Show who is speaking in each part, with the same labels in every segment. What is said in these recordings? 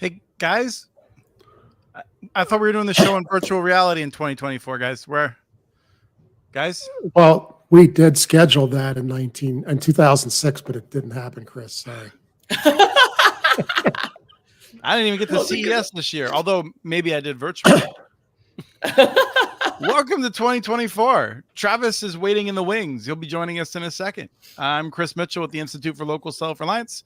Speaker 1: Hey guys, I thought we were doing the show in virtual reality in 2024, guys. Where, guys?
Speaker 2: Well, we did schedule that in 2006, but it didn't happen, Chris. Sorry.
Speaker 1: I didn't even get to CES this year, although maybe I did virtually. Welcome to 2024. Travis is waiting in the wings. He'll be joining us in a second. I'm Chris Mitchell with the Institute for Local Self-Reliance.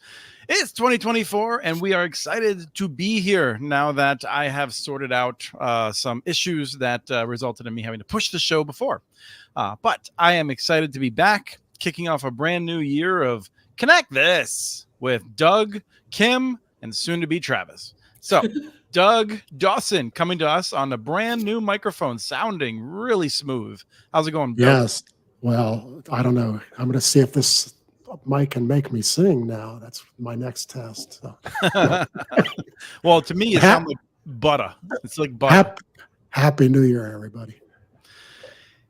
Speaker 1: It's 2024, and we are excited to be here now that I have sorted out some issues that resulted in me having to push the show before. But I am excited to be back, kicking off a brand new year of Connect This with Doug, Kim, and soon-to-be Travis. So, Doug Dawson coming to us on a brand new microphone, sounding really smooth. How's it going, Doug?
Speaker 2: Yes. Well, I don't know. I'm going to see if this mic can make me sing now. That's my next test. So.
Speaker 1: Well, to me, it sounds like butter. It's like butter.
Speaker 2: Happy New Year, everybody.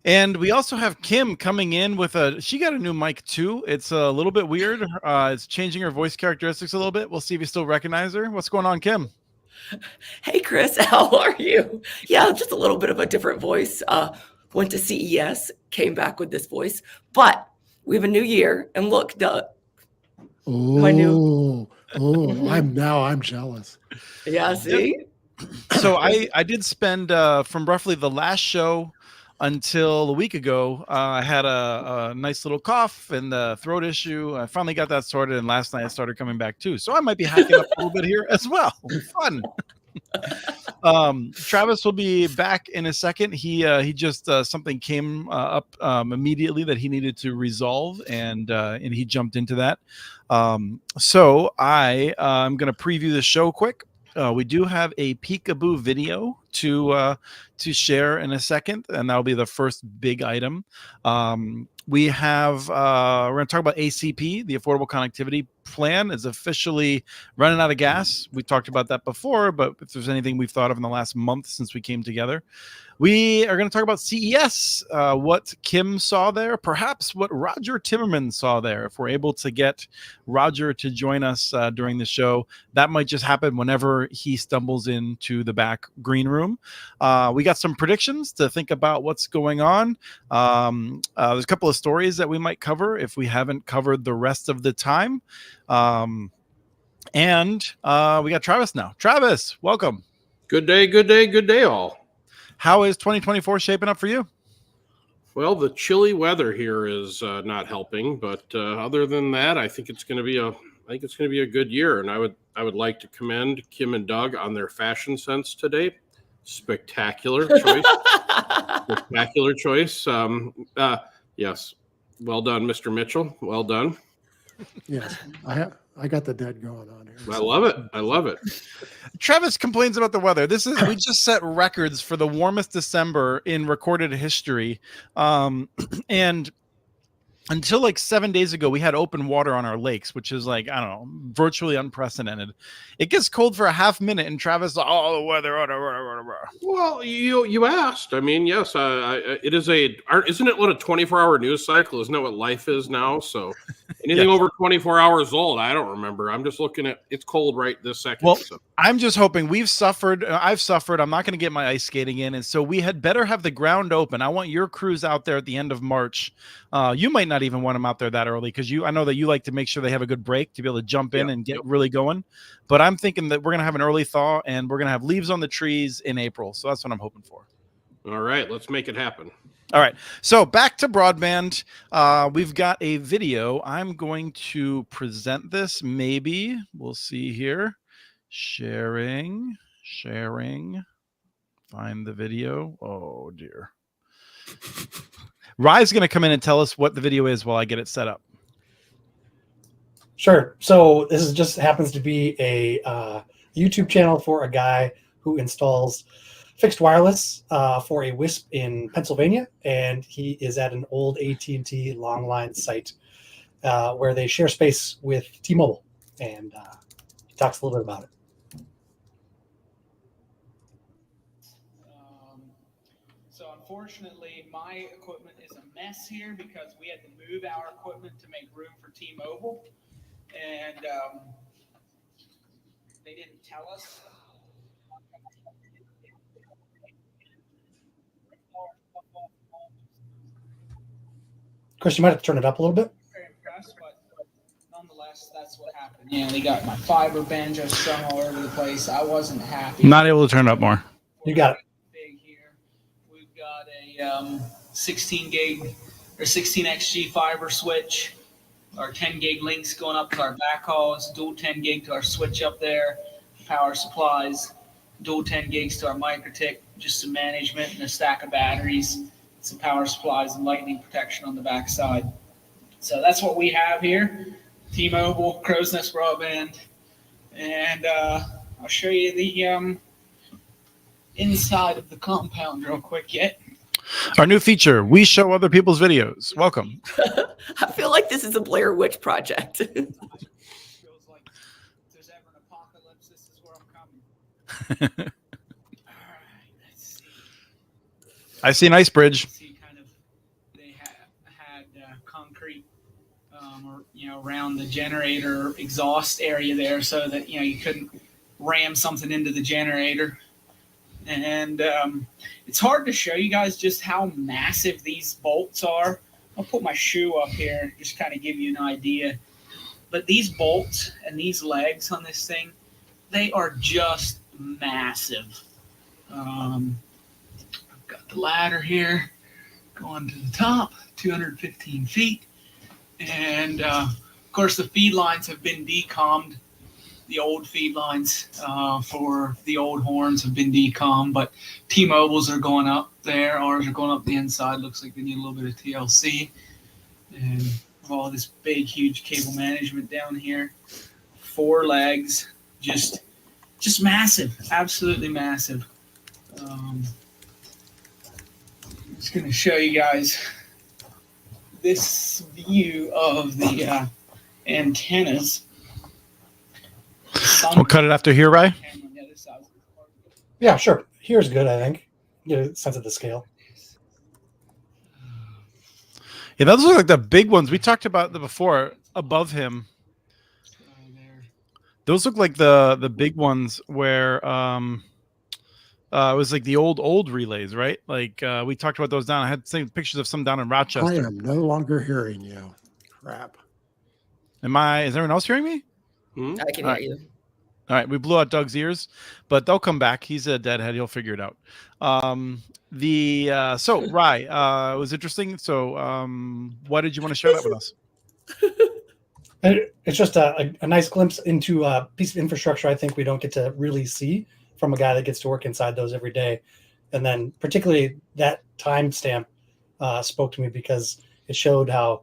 Speaker 1: And we also have Kim coming in with she got a new mic too. It's a little bit weird. It's changing her voice characteristics a little bit. We'll see if you still recognize her. What's going on, Kim?
Speaker 3: Hey, Chris, how are you? Yeah, just a little bit of a different voice. Went to CES, came back with this voice, but we have a new year. And look, Doug.
Speaker 2: I'm jealous.
Speaker 3: Yeah, see?
Speaker 1: So I did spend from roughly the last show until a week ago, I had a nice little cough and the throat issue. I finally got that sorted, and last night I started coming back too. So I might be hacking up a little bit here as well. Fun. Travis will be back in a second. He just something came up immediately that he needed to resolve, and he jumped into that. So I'm going to preview the show quick. We do have a peekaboo video to share in a second, and that'll be the first big item. We're going to talk about ACP, the Affordable Connectivity Plan, is officially running out of gas. We talked about that before, but if there's anything we've thought of in the last month since we came together, we are going to talk about CES, what Kim saw there, perhaps what Roger Timmerman saw there. If we're able to get Roger to join us during the show, that might just happen whenever he stumbles into the back green room. We got some predictions to think about what's going on. There's a couple of stories that we might cover if we haven't covered the rest of the time. And we got Travis now. Travis, welcome.
Speaker 4: Good day, all.
Speaker 1: How is 2024 shaping up for you?
Speaker 4: Well, the chilly weather here is not helping, but other than that, I think it's going to be a good year. And I would like to commend Kim and Doug on their fashion sense today. Spectacular choice. Spectacular choice. Yes. Well done, Mr. Mitchell. Well done.
Speaker 2: Yes. I got the dead going on here.
Speaker 4: I love it.
Speaker 1: Travis complains about the weather. We just set records for the warmest December in recorded history. And until like 7 days ago, we had open water on our lakes, which is like, I don't know, virtually unprecedented. It gets cold for a half minute, and Travis, the weather.
Speaker 4: Well, you asked. I mean, yes, it is isn't it what a 24-hour news cycle? Isn't that what life is now? So anything over 24 hours old, I don't remember. I'm just looking at it's cold right this second.
Speaker 1: Well,
Speaker 4: so.
Speaker 1: I'm just hoping I've suffered. I'm not going to get my ice skating in. And so we had better have the ground open. I want your crews out there at the end of March. You might not even want them out there that early because I know that you like to make sure they have a good break to be able to jump in and get really going. But I'm thinking that we're going to have an early thaw and we're going to have leaves on the trees in April. So that's what I'm hoping for.
Speaker 4: All right, let's make it happen.
Speaker 1: All right. So back to broadband. We've got a video. I'm going to present this. Maybe we'll see here. Sharing. Find the video. Oh, dear. Rye's going to come in and tell us what the video is while I get it set up.
Speaker 5: Sure. So this just happens to be a YouTube channel for a guy who installs fixed wireless for a WISP in Pennsylvania, and he is at an old AT&T long line site where they share space with T-Mobile, and he talks a little bit about it.
Speaker 6: So unfortunately, my equipment is a mess here because we had to move our equipment to make room for T-Mobile, and They didn't tell us.
Speaker 5: Chris, you might have to turn it up a little bit.
Speaker 6: Very impressed, but nonetheless, that's what happened. You know, they got my fiber banjo strung all over the place. I wasn't happy.
Speaker 1: Not able to turn it up more.
Speaker 5: You got it.
Speaker 6: Big here. We've got a 16 gig or 16 XG fiber switch. Our 10 gig links going up to our backhauls, dual 10 gig to our switch up there, power supplies, dual 10 gigs to our MikroTik, just some management and a stack of batteries, some power supplies and lightning protection on the backside. So that's what we have here. T-Mobile, Crow's Nest Broadband, and I'll show you the inside of the compound real quick yet.
Speaker 1: Our new feature, we show other people's videos. Welcome.
Speaker 3: I feel like this is a Blair Witch project.
Speaker 6: Feels like if there's ever an apocalypse, this is where I'm coming. All right, let's see.
Speaker 1: I see an ice bridge.
Speaker 6: See, kind of, they had concrete, around the generator exhaust area there, so that you couldn't ram something into the generator. And it's hard to show you guys just how massive these bolts are. I'll put my shoe up here, just kind of give you an idea. But these bolts and these legs on this thing, they are just massive. I've got the ladder here going to the top, 215 feet. And, of course, the feed lines have been decommed. The old feed lines for the old horns have been decommed, but T-Mobile's are going up there. Ours are going up the inside. Looks like they need a little bit of TLC. And all this big, huge cable management down here. 4 legs, just massive, absolutely massive. I'm just going to show you guys this view of the antennas.
Speaker 1: We'll cut it after here, Rye.
Speaker 5: Yeah, sure. Here's good, I think. Get a sense of the scale.
Speaker 1: Yeah, those look like the big ones. We talked about them before above him. Those look like the big ones where it was like the old relays, right? Like we talked about those down. I had seen pictures of some down in Rochester.
Speaker 2: I am no longer hearing you. Crap.
Speaker 1: Is everyone else hearing me?
Speaker 3: I can hear you.
Speaker 1: All right, we blew out Doug's ears, but they'll come back. He's a deadhead; he'll figure it out. So Rye, it was interesting. So, why did you want to share that with us?
Speaker 5: It's just a nice glimpse into a piece of infrastructure I think we don't get to really see from a guy that gets to work inside those every day. And then particularly that timestamp spoke to me because it showed how,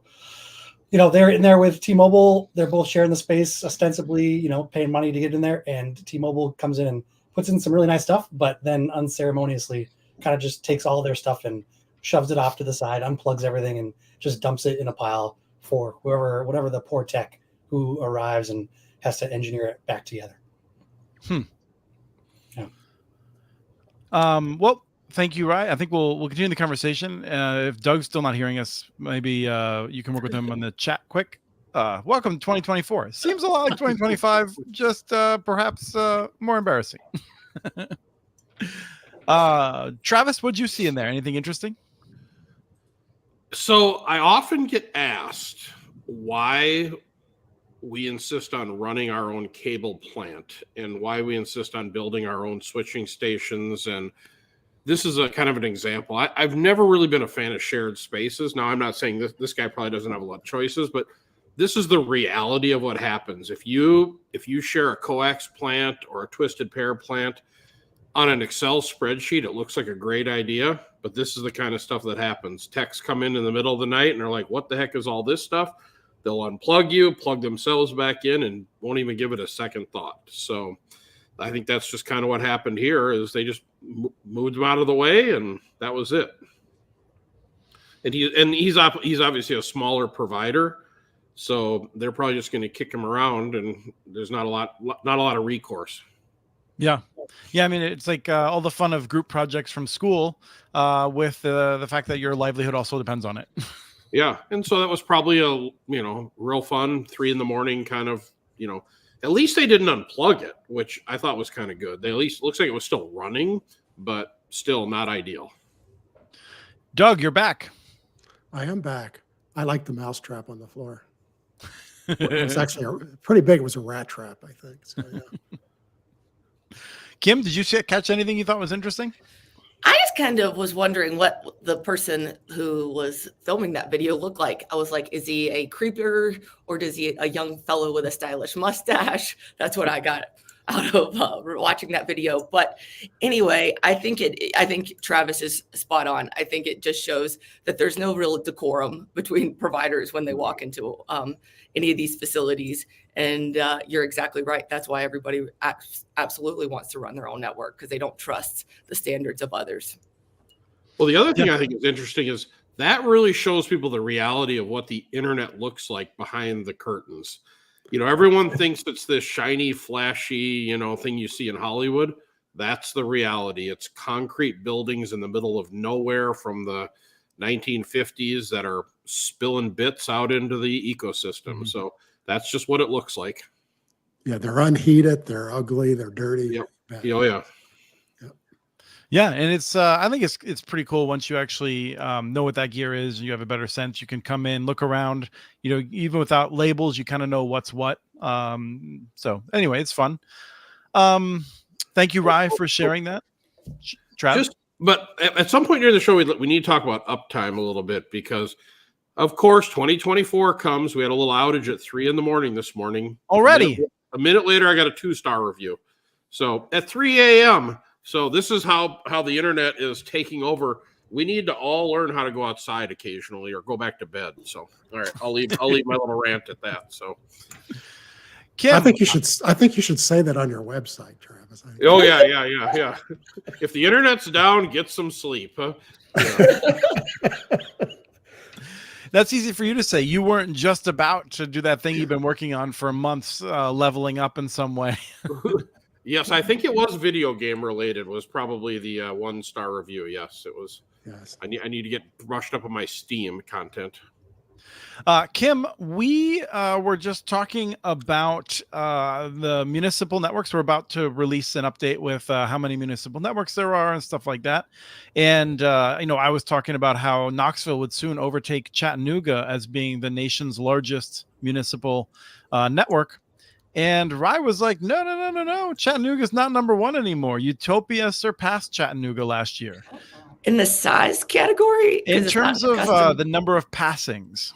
Speaker 5: they're in there with T-Mobile. They're both sharing the space, ostensibly, paying money to get in there. And T-Mobile comes in and puts in some really nice stuff, but then unceremoniously kind of just takes all their stuff and shoves it off to the side, unplugs everything, and just dumps it in a pile for whatever the poor tech who arrives and has to engineer it back together.
Speaker 1: Yeah. Well, thank you, Rye. I think we'll continue the conversation. If Doug's still not hearing us, maybe you can work with him on the chat quick. Welcome to 2024. Seems a lot like 2025, just perhaps more embarrassing. Travis, what'd you see in there? Anything interesting?
Speaker 4: So I often get asked why we insist on running our own cable plant and why we insist on building our own switching stations. And this is a kind of an example. I've never really been a fan of shared spaces. Now, I'm not saying this guy probably doesn't have a lot of choices, but this is the reality of what happens. If you share a coax plant or a twisted pair plant on an Excel spreadsheet, it looks like a great idea, but this is the kind of stuff that happens. Techs come in the middle of the night and they're like, what the heck is all this stuff? They'll unplug you, plug themselves back in, and won't even give it a second thought. So I think that's just kind of what happened here is they just moved him out of the way, and that was it. And he's obviously a smaller provider, so they're probably just going to kick him around, and there's not a lot of recourse.
Speaker 1: Yeah. I mean, it's like all the fun of group projects from school with the fact that your livelihood also depends on it. Yeah.
Speaker 4: And so that was probably a, real fun 3 a.m. kind of, At least they didn't unplug it, which I thought was kind of good. They at least looks like it was still running, but still not ideal.
Speaker 1: Doug, you're back.
Speaker 2: I am back. I like the mouse trap on the floor. It was actually pretty big. It was a rat trap, I think. So, yeah.
Speaker 1: Kim, did you catch anything you thought was interesting?
Speaker 3: I just kind of was wondering what the person who was filming that video looked like. I was like, is he a creeper or does he a young fellow with a stylish mustache? That's what I got out of watching that video. But anyway, I think Travis is spot on. I think it just shows that there's no real decorum between providers when they walk into any of these facilities. And you're exactly right. That's why everybody absolutely wants to run their own network, because they don't trust the standards of others.
Speaker 4: Well, the other thing I think is interesting is that really shows people the reality of what the internet looks like behind the curtains. You know, everyone thinks it's this shiny, flashy, you know, thing you see in Hollywood. That's the reality. It's concrete buildings in the middle of nowhere from the 1950s that are spilling bits out into the ecosystem. Mm-hmm. So that's just what it looks like.
Speaker 2: Yeah, they're unheated, they're ugly, they're dirty.
Speaker 4: Yep. Oh, yeah.
Speaker 1: Yeah, and it's I think it's pretty cool once you actually know what that gear is. You have a better sense. You can come in, look around. You know, even without labels, you kind of know what's what. So anyway, it's fun. Thank you, Rye, for sharing that. Travis?
Speaker 4: But at some point during the show, we need to talk about uptime a little bit, because, of course, 2024 comes. We had a little outage at 3 a.m. this morning.
Speaker 1: Already?
Speaker 4: A minute later, I got a 2-star review. So at 3 a.m., so this is how the internet is taking over. We need to all learn how to go outside occasionally or go back to bed. So, all right, I'll leave my little rant at that. So,
Speaker 1: Kim,
Speaker 2: I think you should say that on your website, Travis.
Speaker 4: Oh yeah. If the internet's down, get some sleep. Huh? Yeah.
Speaker 1: That's easy for you to say. You weren't just about to do that thing you've been working on for months, leveling up in some way.
Speaker 4: Yes, I think it was video game related. Was probably the 1-star review. Yes, it was.
Speaker 2: Yes.
Speaker 4: I need to get brushed up on my Steam content.
Speaker 1: Kim, we were just talking about the municipal networks. We're about to release an update with how many municipal networks there are and stuff like that. And, I was talking about how Knoxville would soon overtake Chattanooga as being the nation's largest municipal network. And Rye was like, no. Chattanooga's not number 1 anymore. UTOPIA surpassed Chattanooga last year.
Speaker 3: In the size category?
Speaker 1: In terms of the number of passings.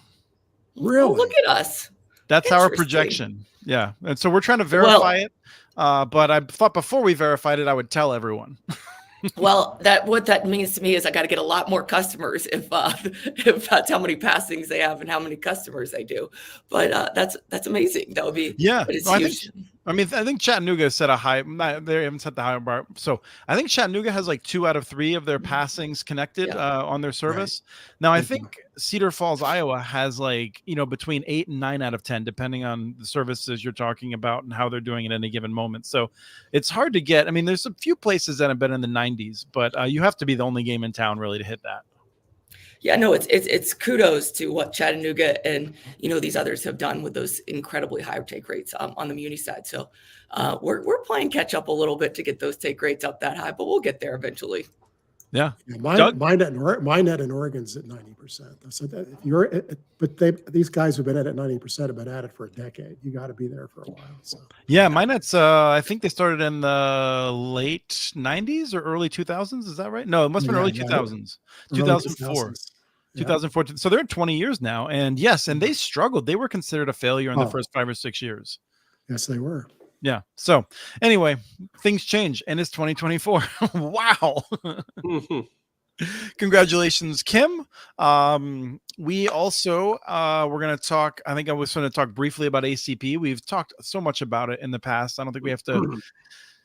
Speaker 2: Really?
Speaker 3: Oh, look at us.
Speaker 1: That's our projection. Yeah. And so we're trying to verify it. But I thought before we verified it, I would tell everyone.
Speaker 3: Well, what that means to me is I got to get a lot more customers if that's how many passings they have and how many customers they do. But that's amazing. That would be huge. I think Chattanooga set a high. They haven't set the high bar. So I think Chattanooga has like 2 out of 3 of their passings connected on their service. Right. Now I think Cedar Falls, Iowa has like, between 8 and 9 out of 10, depending on the services you're talking about and how they're doing at any given moment. So it's hard to get. I mean, there's a few places that have been in the 90s, but you have to be the only game in town really to hit that. Yeah, no, it's kudos to what Chattanooga and these others have done with those incredibly high take rates on the muni side. So we're playing catch up a little bit to get those take rates up that high, but we'll get there eventually.
Speaker 1: Yeah,
Speaker 2: my net in Oregon's at 90%. So these guys who've been at it 90% have been at it for a decade. You got to be there for a while. So
Speaker 1: yeah, my net's I think they started in the late 90s or early 2000s. Is that right? No, it must have been early 2000s. 2004. 2014. So they're at 20 years now, and they struggled. They were considered a failure in the first 5 or 6 years.
Speaker 2: Yes, they were.
Speaker 1: Yeah. So anyway, things change, and it's 2024. Wow. Congratulations, Kim. We also we're going to talk. I think I was going to talk briefly about ACP. We've talked so much about it in the past. I don't think we have to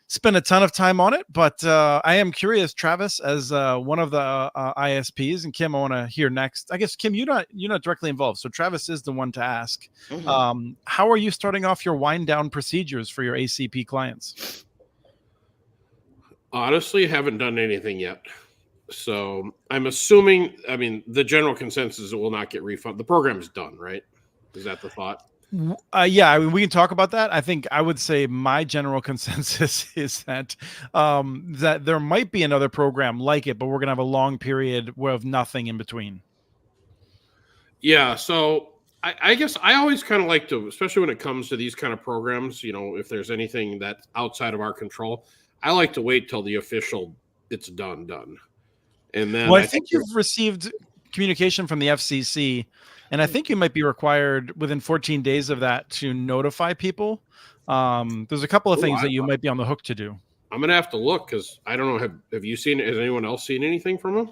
Speaker 1: spend a ton of time on it, but I am curious, Travis, as one of the ISPs, and Kim, I want to hear next. I guess Kim, you're not directly involved, so Travis is the one to ask. Mm-hmm. How are you starting off your wind down procedures for your ACP clients?
Speaker 4: Honestly, haven't done anything yet. So I'm assuming, the general consensus is it will not get refunded. The program is done, right? Is that the thought?
Speaker 1: Yeah, I mean, we can talk about that. I think I would say my general consensus is that that there might be another program like it, but we're gonna have a long period of nothing in between.
Speaker 4: Yeah, so I guess I always kind of like to, especially when it comes to these kind of programs, if there's anything that's outside of our control, I like to wait till the official it's done. And then
Speaker 1: well, I think you've received communication from the FCC, and I think you might be required within 14 days of that to notify people. There's a couple of things that you might be on the hook to do.
Speaker 4: I'm gonna have to look because I don't know. Have you seen? Has anyone else seen anything from them?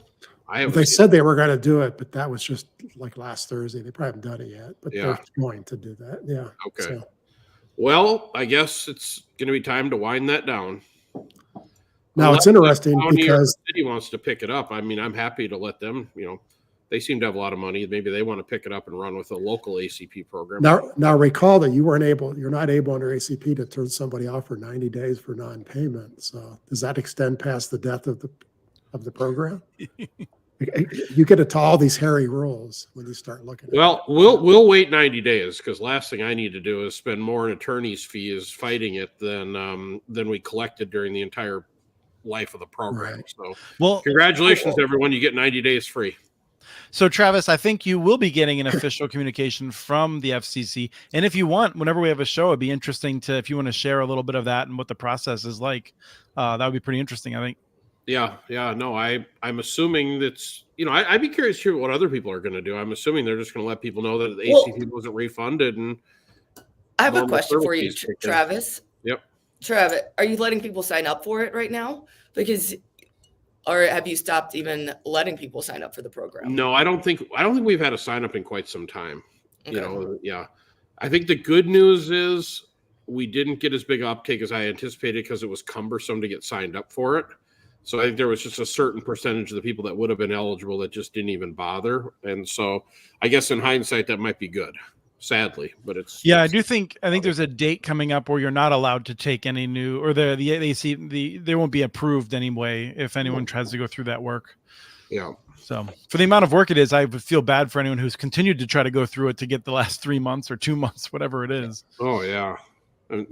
Speaker 2: They said they were going to do it, but that was just like last Thursday. They probably haven't done it yet, but they're going to do that. Yeah.
Speaker 4: Okay. So. Well, I guess it's going to be time to wind that down.
Speaker 2: Now it's interesting because
Speaker 4: the city wants to pick it up. I mean, I'm happy to let them. They seem to have a lot of money. Maybe they want to pick it up and run with a local ACP program.
Speaker 2: Now recall that you're not able under ACP to turn somebody off for 90 days for non-payment. So does that extend past the death of the program? You get into all these hairy rules when you start looking.
Speaker 4: Well, we'll wait 90 days because last thing I need to do is spend more in attorney's fees fighting it than we collected during the entire life of the program. Right. So, well, congratulations, everyone! You get 90 days free.
Speaker 1: So, Travis, I think you will be getting an official communication from the FCC, and if you want, whenever we have a show, it'd be interesting if you want to share a little bit of that and what the process is like. That would be pretty interesting, I think.
Speaker 4: Yeah. No, I'm assuming that's, I'd be curious to hear what other people are going to do. I'm assuming they're just going to let people know that the ACP wasn't refunded. And
Speaker 3: I have a question for you, Travis.
Speaker 4: Yep.
Speaker 3: Travis, are you letting people sign up for it right now? Or have you stopped even letting people sign up for the program?
Speaker 4: No, I don't think we've had a sign up in quite some time. Okay. I think the good news is we didn't get as big uptake as I anticipated because it was cumbersome to get signed up for it. So I think there was just a certain percentage of the people that would have been eligible that just didn't even bother. And so I guess in hindsight, that might be good, sadly, but
Speaker 1: I think there's a date coming up where you're not allowed to take any new, or they won't be approved anyway if anyone tries to go through that work.
Speaker 4: Yeah.
Speaker 1: So for the amount of work it is, I would feel bad for anyone who's continued to try to go through it to get the last 3 months or 2 months, whatever it is.
Speaker 4: Oh yeah.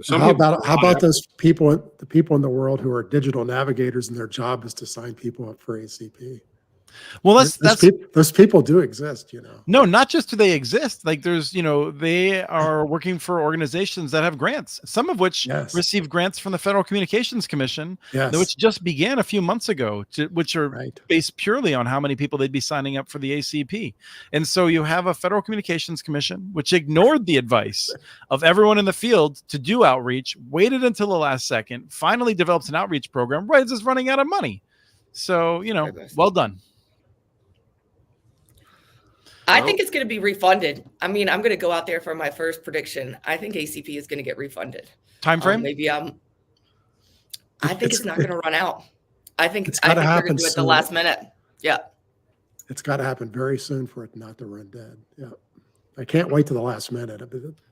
Speaker 2: How about those people, the people in the world who are digital navigators and their job is to sign people up for ACP?
Speaker 1: Well,
Speaker 2: those people do exist,
Speaker 1: No, not just do they exist. Like they are working for organizations that have grants, some of which receive grants from the Federal Communications Commission, which just began a few months ago, which are based purely on how many people they'd be signing up for the ACP. And so you have a Federal Communications Commission, which ignored the advice of everyone in the field to do outreach, waited until the last second, finally develops an outreach program, right as it's running out of money. So, well done.
Speaker 3: I think it's going to be refunded. I mean, I'm going to go out there for my first prediction. I think ACP is going to get refunded.
Speaker 1: Time frame?
Speaker 3: I think it's not going to run out. I think
Speaker 2: they're going
Speaker 3: to do it the last minute. Yeah.
Speaker 2: It's got to happen very soon for it not to run dead. Yeah. I can't wait to the last minute.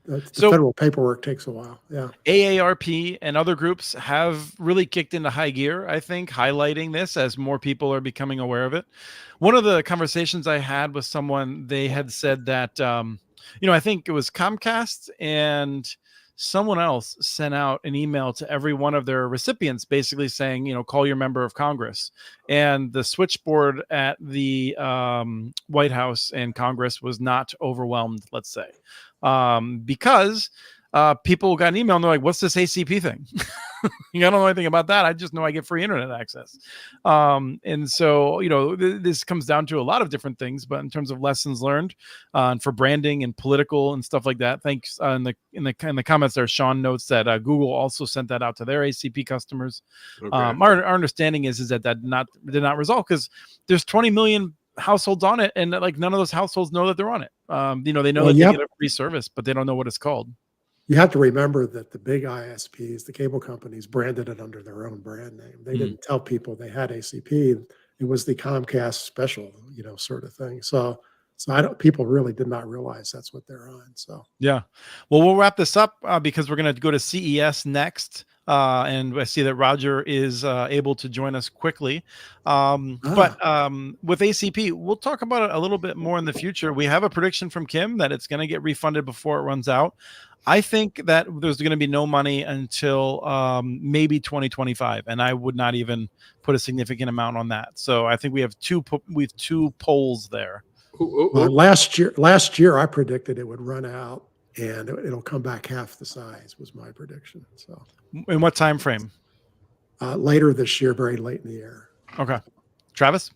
Speaker 2: The federal paperwork takes a while. Yeah.
Speaker 1: AARP and other groups have really kicked into high gear, I think, highlighting this as more people are becoming aware of it. One of the conversations I had with someone, they had said that, I think it was Comcast and someone else sent out an email to every one of their recipients basically saying, call your member of Congress. And the switchboard at the White House and Congress was not overwhelmed, let's say, because people got an email and they're like, what's this ACP thing? I don't know anything about that. I just know I get free internet access. And so, this comes down to a lot of different things, but in terms of lessons learned and for branding and political and stuff like that, thanks. In the comments there, Sean notes that Google also sent that out to their ACP customers. Okay. Our understanding is that did not resolve because there's 20 million households on it, and like none of those households know that they're on it. They know that they get a free service, but they don't know what it's called.
Speaker 2: You have to remember that the big ISPs, the cable companies, branded it under their own brand name. They didn't tell people they had ACP. It was the Comcast special, sort of thing. So people really did not realize that's what they're on. So
Speaker 1: yeah. Well, we'll wrap this up because we're going to go to CES next. and I see that Roger is able to join us quickly. But with ACP, we'll talk about it a little bit more in the future. We have a prediction from Kim that it's going to get refunded before it runs out. I think that there's going to be no money until maybe 2025, and I would not even put a significant amount on that. So I think we have two polls there.
Speaker 2: Last year I predicted it would run out and it'll come back half the size was my prediction. So
Speaker 1: in what time frame?
Speaker 2: Later this year, very late in the year.
Speaker 1: Okay. Travis?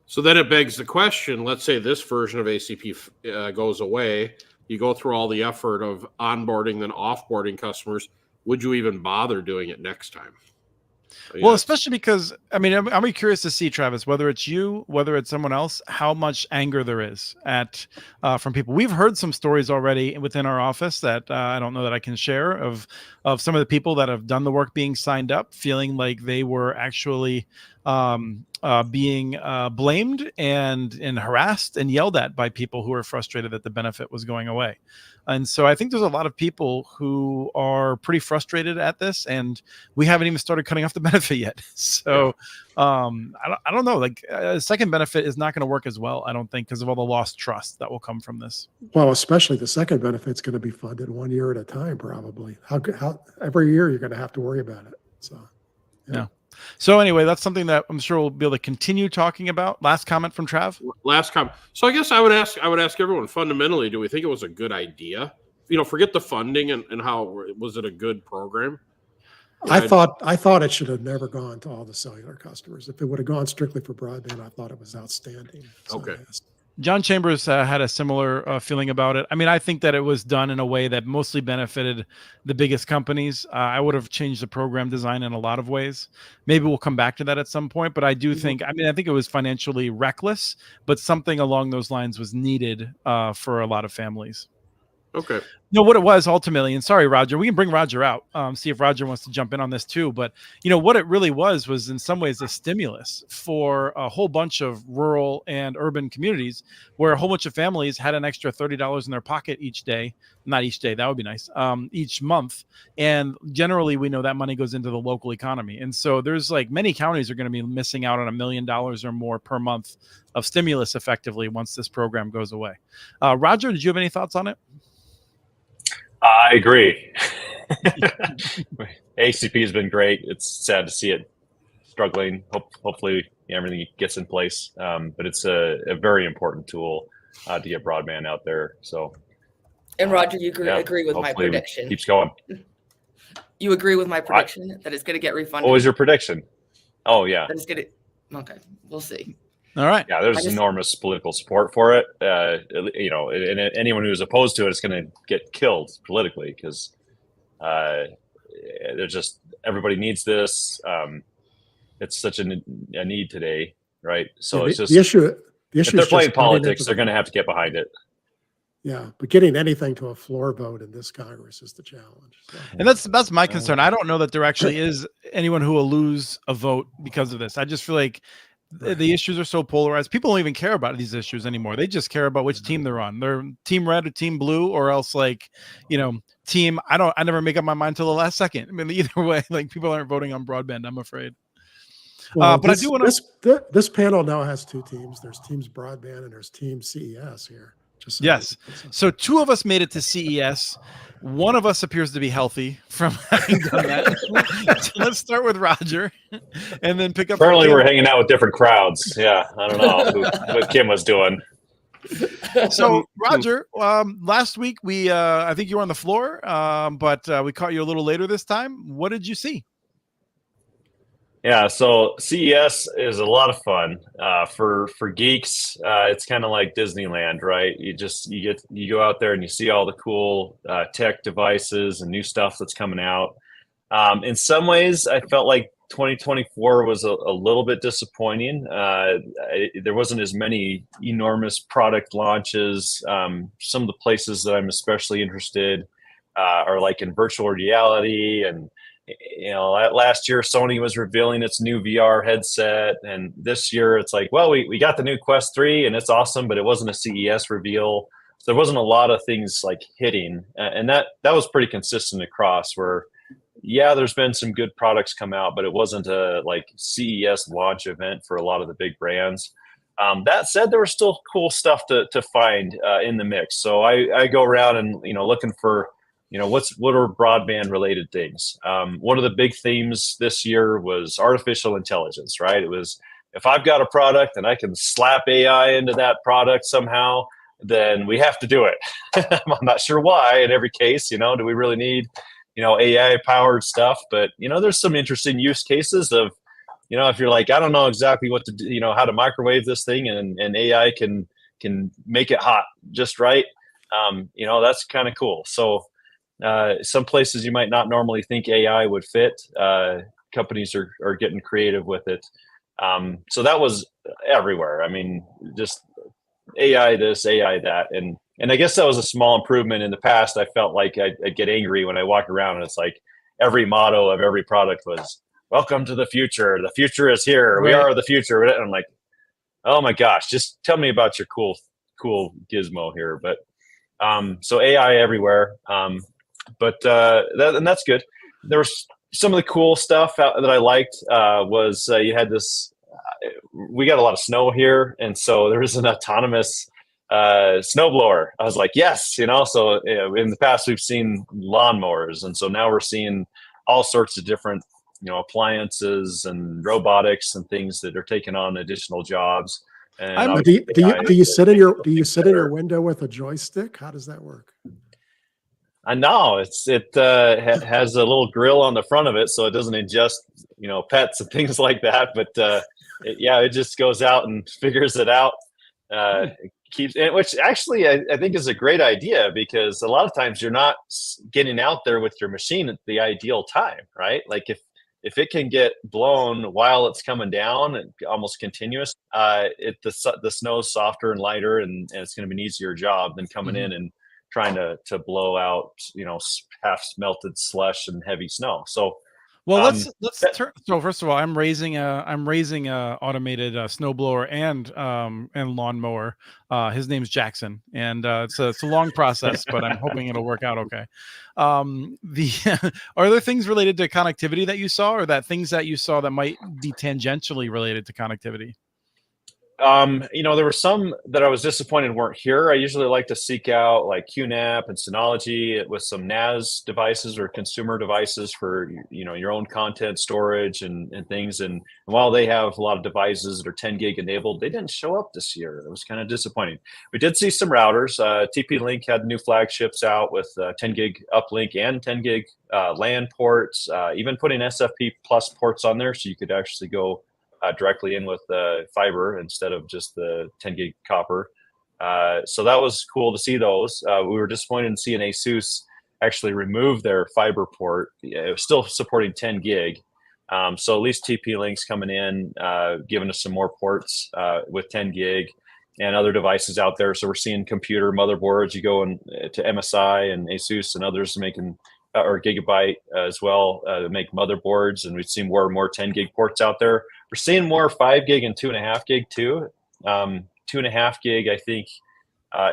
Speaker 4: So then it begs the question, let's say this version of ACP goes away. You go through all the effort of onboarding, then offboarding customers. Would you even bother doing it next time?
Speaker 1: Well, especially because, I mean, I'm curious to see, Travis, whether it's you, whether it's someone else, how much anger there is from people. We've heard some stories already within our office that I don't know that I can share of some of the people that have done the work being signed up, feeling like they were actually being blamed and harassed and yelled at by people who were frustrated that the benefit was going away. And so I think there's a lot of people who are pretty frustrated at this, and we haven't even started cutting off the benefit yet. So I don't know, like a second benefit is not going to work as well, I don't think, because of all the lost trust that will come from this.
Speaker 2: Well, especially the second benefit's going to be funded 1 year at a time, probably. How every year you're going to have to worry about it. So,
Speaker 1: yeah. So anyway, that's something that I'm sure we'll be able to continue talking about. Last comment from Trav?
Speaker 4: Last comment. So I guess I would ask everyone fundamentally, do we think it was a good idea? Forget the funding and how was it a good program?
Speaker 2: I thought it should have never gone to all the cellular customers. If it would have gone strictly for broadband, I thought it was outstanding. So,
Speaker 4: okay.
Speaker 2: Yes.
Speaker 1: John Chambers had a similar feeling about it. I mean, I think that it was done in a way that mostly benefited the biggest companies. I would have changed the program design in a lot of ways. Maybe we'll come back to that at some point, but I do think, I think it was financially reckless, but something along those lines was needed for a lot of families.
Speaker 4: Okay.
Speaker 1: No, what it was ultimately, and sorry, Roger, we can bring Roger out, see if Roger wants to jump in on this too. But, what it really was in some ways a stimulus for a whole bunch of rural and urban communities where a whole bunch of families had an extra $30 in their pocket each day. Not each day, that would be nice, each month. And generally, we know that money goes into the local economy. And so there's many counties are going to be missing out on $1 million or more per month of stimulus effectively once this program goes away. Roger, did you have any thoughts on it?
Speaker 7: I agree. ACP has been great. It's sad to see it struggling. Hopefully everything gets in place. But it's a very important tool to get broadband out there. So.
Speaker 3: And Roger, you agree with my prediction?
Speaker 7: Keeps going.
Speaker 3: You agree with my prediction that it's going to get refunded?
Speaker 7: What was your prediction? Oh yeah.
Speaker 3: That it's going to. Okay, we'll see.
Speaker 1: All right.
Speaker 7: Yeah, there's enormous political support for it. And anyone who's opposed to it is going to get killed politically because there's just everybody needs this. It's such a need today, right? So it's just
Speaker 2: the issue.
Speaker 7: If they're playing politics, they're going to have to get behind it.
Speaker 2: Yeah, but getting anything to a floor vote in this Congress is the challenge. So.
Speaker 1: And that's my concern. I don't know that there actually is anyone who will lose a vote because of this. I just feel like the issues are so polarized. People don't even care about these issues anymore. They just care about which team they're on. They're team red or team blue, or else team. I never make up my mind till the last second. I mean, either way, people aren't voting on broadband, I'm afraid.
Speaker 2: Well, but I do want to. This panel now has two teams. There's teams broadband and there's team CES here.
Speaker 1: Yes. So two of us made it to CES. One of us appears to be healthy from having done that. So let's start with Roger and then pick up.
Speaker 7: Apparently we're hanging out with different crowds. Yeah. I don't know what Kim was doing.
Speaker 1: So Roger, last week I think you were on the floor, but we caught you a little later this time. What did you see?
Speaker 7: Yeah, so CES is a lot of fun for geeks. It's kind of like Disneyland, right? You go out there and you see all the cool tech devices and new stuff that's coming out. In some ways, I felt like 2024 was a little bit disappointing. There wasn't as many enormous product launches. Some of the places that I'm especially interested are like in virtual reality and. Last year Sony was revealing its new VR headset, and this year it's like, well, we got the new Quest 3 and it's awesome, but it wasn't a CES reveal. So there wasn't a lot of things hitting, and that was pretty consistent across where yeah, there's been some good products come out, but it wasn't a like CES launch event for a lot of the big brands. That said, there was still cool stuff to find in the mix. So I go around and, looking for, what are broadband related things. One of the big themes this year was artificial intelligence, right? It was, if I've got a product and I can slap AI into that product somehow, then we have to do it. I'm not sure why in every case, do we really need, AI powered stuff? But, there's some interesting use cases of, if you're like, I don't know exactly what to do, how to microwave this thing, and AI can make it hot just right. That's kind of cool. So some places you might not normally think AI would fit, companies are getting creative with it. So that was everywhere. I mean, just AI this, AI that. And I guess that was a small improvement. In the past, I felt like I'd get angry when I walk around and it's like every motto of every product was, welcome to the future. The future is here. Right. We are the future. And I'm like, oh my gosh, just tell me about your cool gizmo here. But so AI everywhere. But that's good. There was some of the cool stuff that I liked was you had this, we got a lot of snow here. And so there was an autonomous snowblower. I was like, yes, so in the past we've seen lawnmowers. And so now we're seeing all sorts of different, appliances and robotics and things that are taking on additional jobs. And
Speaker 2: do you sit in your window with a joystick? How does that work?
Speaker 7: I know it has a little grill on the front of it, so it doesn't ingest, pets and things like that. But it just goes out and figures it out. Which actually I think is a great idea, because a lot of times you're not getting out there with your machine at the ideal time, right? Like if it can get blown while it's coming down, almost continuous, the snow's softer and lighter, and it's going to be an easier job than coming in and trying to blow out, half melted slush and heavy snow. So,
Speaker 1: well, let's turn. So first of all, I'm raising a automated snowblower and lawnmower. His name's Jackson, and it's a long process, but I'm hoping it'll work out okay. Are there things related to connectivity that you saw, or things that you saw that might be tangentially related to connectivity?
Speaker 7: There were some that I was disappointed weren't here. I usually like to seek out like QNAP and Synology with some NAS devices or consumer devices for, your own content storage and things. And while they have a lot of devices that are 10 gig enabled, they didn't show up this year. It was kind of disappointing. We did see some routers. TP-Link had new flagships out with 10 gig uplink and 10 gig LAN ports, even putting SFP plus ports on there, so you could actually go directly in with the fiber instead of just the 10 gig copper. So that was cool to see those. We were disappointed in seeing ASUS actually remove their fiber port. It was still supporting 10 gig. So at least TP-Link's coming in, giving us some more ports with 10 gig and other devices out there. So we're seeing computer motherboards. You go to MSI and ASUS and others making, or Gigabyte as well, make motherboards. And we've seen more and more 10 gig ports out there. We're seeing more 5 gig and 2.5 gig too. 2.5 gig, I think,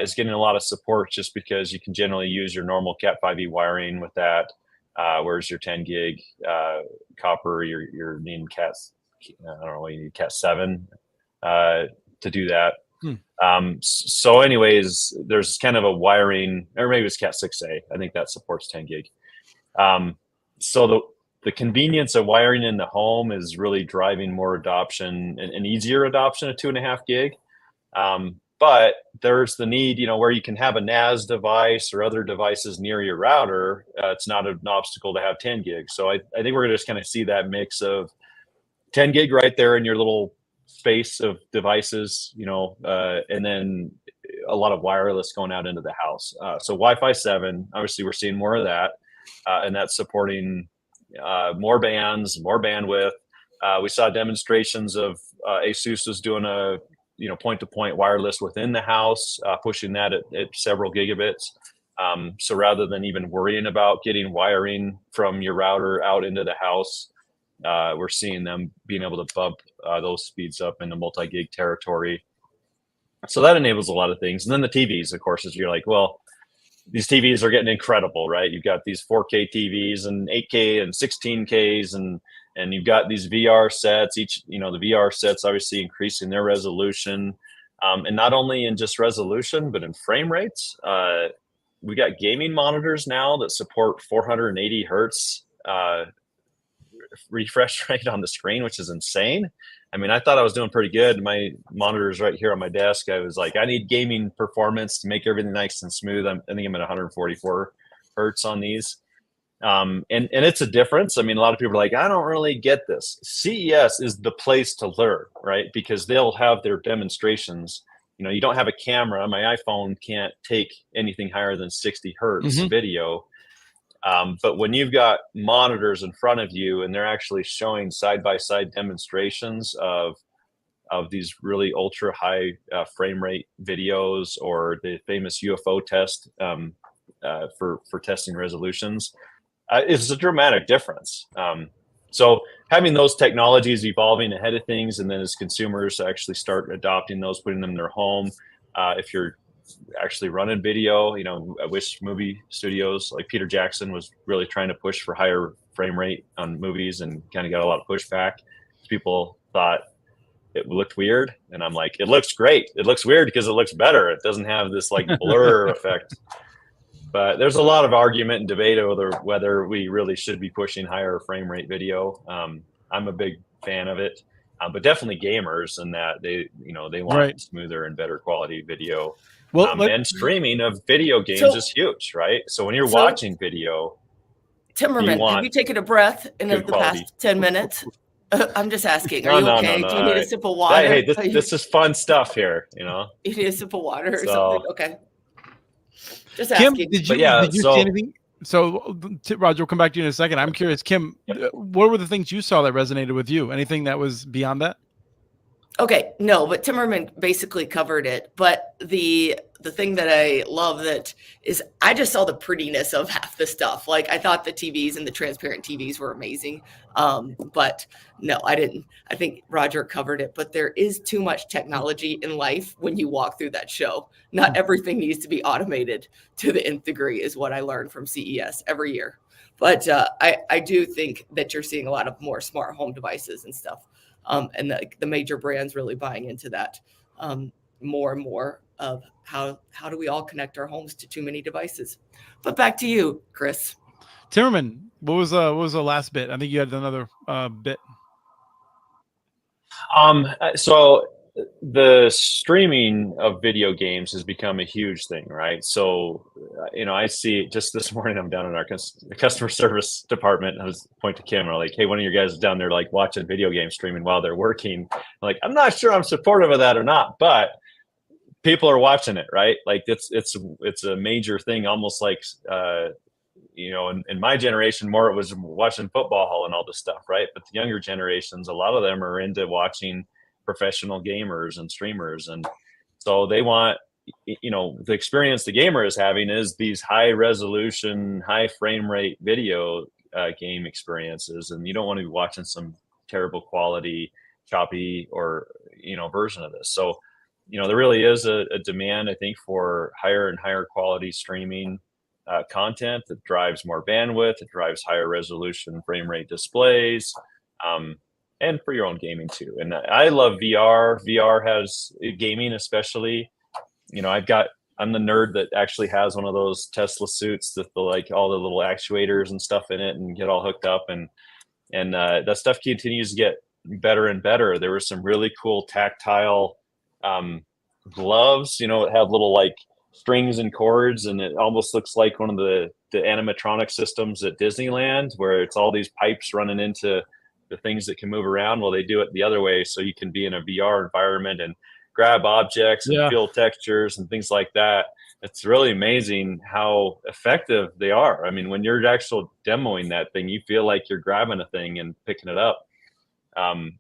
Speaker 7: is getting a lot of support just because you can generally use your normal Cat5e wiring with that. Whereas your 10 gig copper, you're needing Cat, I don't know, you need Cat 7 to do that. So anyways, there's kind of a wiring, or maybe it's Cat 6a. I think that supports 10 gig. So the convenience of wiring in the home is really driving more adoption and easier adoption of 2.5 gig. But there's the need, where you can have a NAS device or other devices near your router. It's not an obstacle to have 10 gig. So I think we're going to just kind of see that mix of 10 gig right there in your little space of devices, and then a lot of wireless going out into the house. So Wi-Fi 7, obviously we're seeing more of that, and that's supporting more bands, more bandwidth. We saw demonstrations of ASUS was doing a point-to-point wireless within the house, pushing that at several gigabits. So rather than even worrying about getting wiring from your router out into the house, we're seeing them being able to bump those speeds up into multi-gig territory. So that enables a lot of things. And then the TVs, of course, is you're like, well, these TVs are getting incredible, right? You've got these 4K TVs and 8K and 16Ks, and you've got these VR sets. Each, the VR sets obviously increasing their resolution, and not only in just resolution, but in frame rates. We got gaming monitors now that support 480 hertz refresh rate on the screen, which is insane. I mean, I thought I was doing pretty good. My monitor's right here on my desk. I was like, I need gaming performance to make everything nice and smooth. I think I'm at 144 hertz on these. And it's a difference. I mean, a lot of people are like, I don't really get this. CES is the place to learn, right? Because they'll have their demonstrations. You don't have a camera. My iPhone can't take anything higher than 60 hertz video. But when you've got monitors in front of you and they're actually showing side-by-side demonstrations of these really ultra high frame rate videos, or the famous UFO test for testing resolutions, it's a dramatic difference. So having those technologies evolving ahead of things, and then as consumers actually start adopting those, putting them in their home, if you're actually running video, I wish movie studios like Peter Jackson was really trying to push for higher frame rate on movies, and kind of got a lot of pushback. People thought it looked weird, and I'm like, it looks great. It looks weird because it looks better. It doesn't have this like blur effect. But there's a lot of argument and debate over whether we really should be pushing higher frame rate video. I'm a big fan of it, but definitely gamers, in that they want smoother and better quality video. Well, and streaming of video games is huge, right? So when you're watching video,
Speaker 3: Timmerman, have you taken a breath in the past 10 minutes? I'm just asking. Are you okay? Do you need a sip of water?
Speaker 7: Hey, this is fun stuff here. You need
Speaker 3: a sip of water or something? Okay. Just asking.
Speaker 1: Kim, did you see anything? So, Roger, we'll come back to you in a second. I'm curious, Kim, what were the things you saw that resonated with you? Anything that was beyond that?
Speaker 3: Okay, no, but Timmerman basically covered it. But the thing that I love that is, I just saw the prettiness of half the stuff. Like, I thought the TVs and the transparent TVs were amazing. But no, I didn't. I think Roger covered it. But there is too much technology in life when you walk through that show. Not everything needs to be automated to the nth degree, is what I learned from CES every year. But I do think that you're seeing a lot of more smart home devices and stuff. And the major brands really buying into that more and more of how do we all connect our homes to too many devices. But back to you, Chris.
Speaker 1: Timmerman, what was the last bit? I think you had another bit.
Speaker 7: So the streaming of video games has become a huge thing, right? So, I see just this morning, I'm down in our customer service department. I was pointing to Kim, and I'm like, hey, one of your guys is down there like watching video game streaming while they're working. I'm like, I'm not sure I'm supportive of that or not, but people are watching it, right? Like it's a major thing, almost like, in my generation, more it was watching football and all this stuff, right? But the younger generations, a lot of them are into watching professional gamers and streamers, and so they want, the experience the gamer is having is these high resolution, high frame rate video game experiences, and you don't want to be watching some terrible quality, choppy or version of this. So there really is a demand, I think, for higher and higher quality streaming content that drives more bandwidth, it drives higher resolution frame rate displays, and for your own gaming too. And I love VR. VR has gaming, especially. I'm the nerd that actually has one of those Tesla suits with all the little actuators and stuff in it, and get all hooked up, and that stuff continues to get better and better. There were some really cool tactile gloves, it had little strings and cords, and it almost looks like one of the animatronic systems at Disneyland, where it's all these pipes running into the things that can move around. Well, they do it the other way, so you can be in a VR environment and grab objects and feel textures and things like that. It's really amazing how effective they are. I mean, when you're actually demoing that thing, you feel like you're grabbing a thing and picking it up.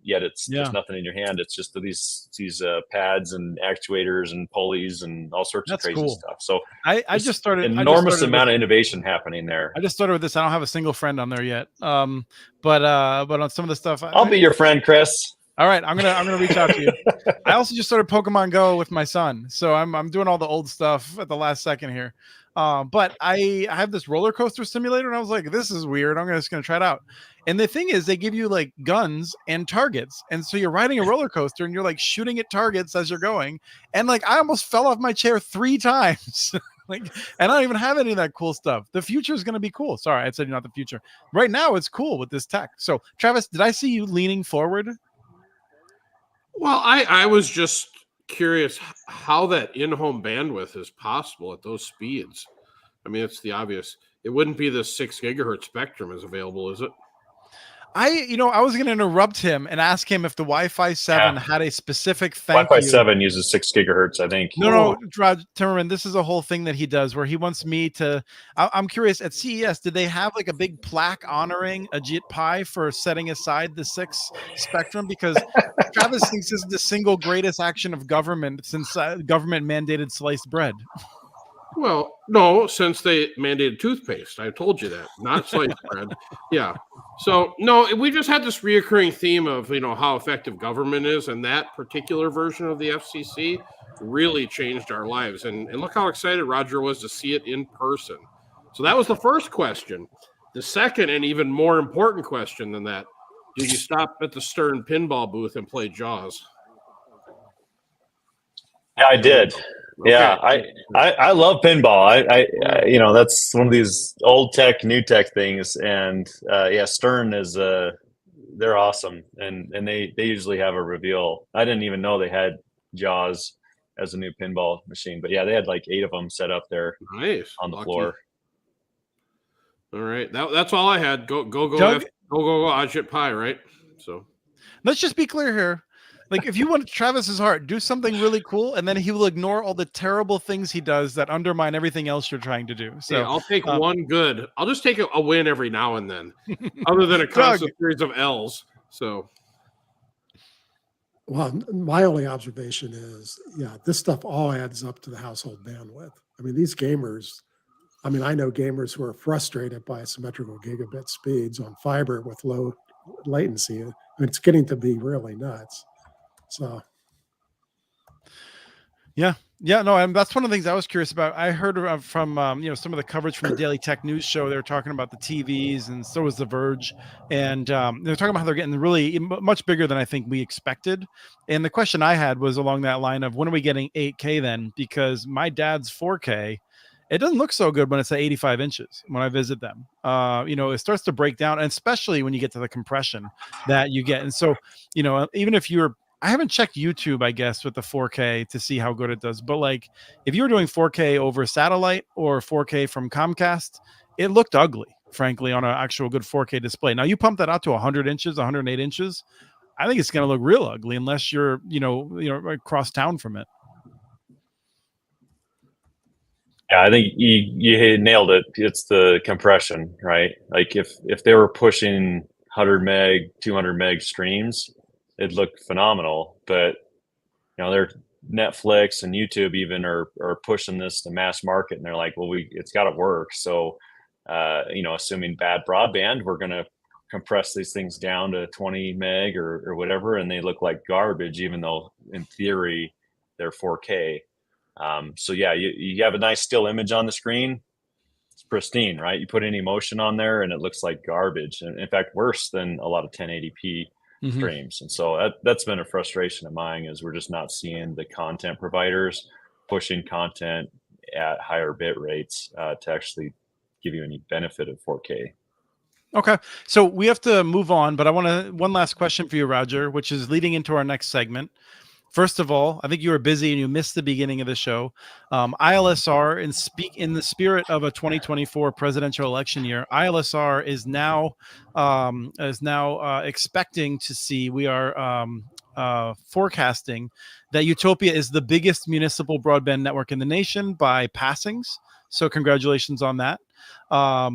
Speaker 7: Yet there's nothing in your hand. It's just these pads and actuators and pulleys and all sorts of crazy stuff. So
Speaker 1: I just started
Speaker 7: enormous amount of innovation happening there.
Speaker 1: I just started with this. I don't have a single friend on there yet. But on some of the stuff,
Speaker 7: I'll be your friend, Chris.
Speaker 1: All right, I'm gonna reach out to you. I also just started Pokemon Go with my son, so I'm doing all the old stuff at the last second here. But I have this roller coaster simulator, and I was like, this is weird. I'm just going to try it out. And the thing is, they give you like guns and targets. And so you're riding a roller coaster and you're like shooting at targets as you're going. And like, I almost fell off my chair 3 times. Like, and I don't even have any of that cool stuff. The future is going to be cool. Sorry, I said not the future. Right now, it's cool with this tech. So, Travis, did I see you leaning forward?
Speaker 4: Well, I was just curious how that in-home bandwidth is possible at those speeds. I mean, it's the obvious. It wouldn't be the 6 gigahertz spectrum is available, is it?
Speaker 1: I was going to interrupt him and ask him if the Wi-Fi 7 had a specific thank
Speaker 7: Wi-Fi
Speaker 1: you.
Speaker 7: 7 uses 6 gigahertz, I think.
Speaker 1: No, Roger Timmerman, this is a whole thing that he does where he wants me to. I'm curious, at CES, did they have like a big plaque honoring Ajit Pai for setting aside the 6 spectrum? Because Travis thinks this is the single greatest action of government since government mandated sliced bread.
Speaker 4: Well, no, since they mandated toothpaste. I told you that, not sliced bread. Yeah. So, no, we just had this reoccurring theme of, how effective government is, and that particular version of the FCC really changed our lives. And look how excited Roger was to see it in person. So that was the first question. The second and even more important question than that, did you stop at the Stern pinball booth and play Jaws?
Speaker 7: Yeah, I did.
Speaker 4: Okay.
Speaker 7: Yeah, I love pinball. I that's one of these old tech, new tech things. And Stern is they're awesome, and they usually have a reveal. I didn't even know they had Jaws as a new pinball machine, but yeah, they had like 8 of them set up there
Speaker 4: Nice.
Speaker 7: on the
Speaker 4: Lucky.
Speaker 7: floor.
Speaker 4: All right, that's all I had. Go,
Speaker 1: Doug?
Speaker 4: go, Ajit Pai, right? So
Speaker 1: let's just be clear here. Like, if you want Travis's heart, do something really cool, and then he will ignore all the terrible things he does that undermine everything else you're trying to do. So
Speaker 4: I'll take one good. I'll just take a win every now and then, other than a constant series of L's. So,
Speaker 2: well, my only observation is, this stuff all adds up to the household bandwidth. I mean, these gamers. I mean, I know gamers who are frustrated by symmetrical gigabit speeds on fiber with low latency. I mean, it's getting to be really nuts. So,
Speaker 1: no, and that's one of the things I was curious about. I heard from some of the coverage from the Daily Tech News show. They were talking about the TVs, and so was The Verge, and they're talking about how they're getting really much bigger than I think we expected. And the question I had was along that line of, when are we getting 8K then? Because my dad's 4K. It doesn't look so good when it's at 85 inches when I visit them. It starts to break down, and especially when you get to the compression that you get. And so, even if I haven't checked YouTube, I guess, with the 4K to see how good it does. But like, if you were doing 4K over satellite or 4K from Comcast, it looked ugly, frankly, on an actual good 4K display. Now you pump that out to 100 inches, 108 inches. I think it's going to look real ugly unless you're, across town from it.
Speaker 7: Yeah, I think you nailed it. It's the compression, right? Like if they were pushing 100 meg, 200 meg streams, it looked phenomenal. But they're Netflix and YouTube even are pushing this to mass market, and they're like, well, it's got to work. So, assuming bad broadband, we're going to compress these things down to 20 meg or whatever, and they look like garbage, even though in theory they're 4K. You have a nice still image on the screen. It's pristine, right? You put any motion on there and it looks like garbage. And in fact, worse than a lot of 1080p streams. And so that's been a frustration of mine, is we're just not seeing the content providers pushing content at higher bit rates to actually give you any benefit of 4K.
Speaker 1: Okay. So we have to move on, but I want one last question for you, Roger, which is leading into our next segment. First of all, I think you were busy and you missed the beginning of the show. ILSR, in the spirit of a 2024 presidential election year, ILSR is now expecting to see. We are forecasting that UTOPIA is the biggest municipal broadband network in the nation by passings. So congratulations on that.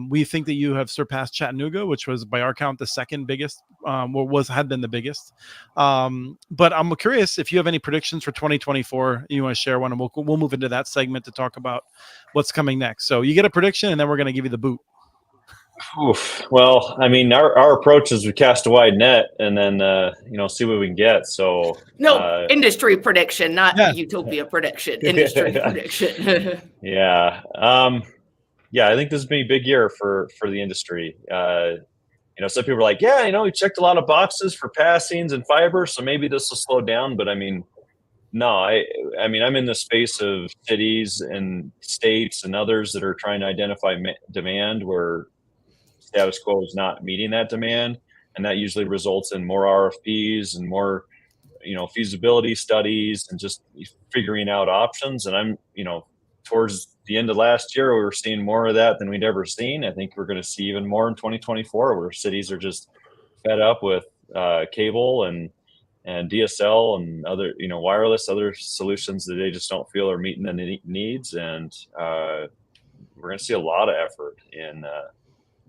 Speaker 1: We think that you have surpassed Chattanooga, which was by our count the second biggest, had been the biggest. But I'm curious if you have any predictions for 2024. You want to share one, and we'll move into that segment to talk about what's coming next. So you get a prediction, and then we're going to give you the boot.
Speaker 7: Oof. Well, I mean, our approach is we cast a wide net and then, see what we can get. So
Speaker 3: No, industry prediction, not
Speaker 1: Yeah.
Speaker 3: Utopia prediction, industry prediction.
Speaker 7: Yeah. Yeah, I think this is going to be a big year for the industry. Some people are like, yeah, we checked a lot of boxes for passings and fiber, so maybe this will slow down. But I mean, no, I mean, I'm in the space of cities and states and others that are trying to identify demand where status quo is not meeting that demand. And that usually results in more RFPs and more, feasibility studies and just figuring out options. And I'm, towards the end of last year, we were seeing more of that than we'd ever seen. I think we're going to see even more in 2024, where cities are just fed up with cable and DSL and other, wireless, other solutions that they just don't feel are meeting the needs. And we're going to see a lot of effort in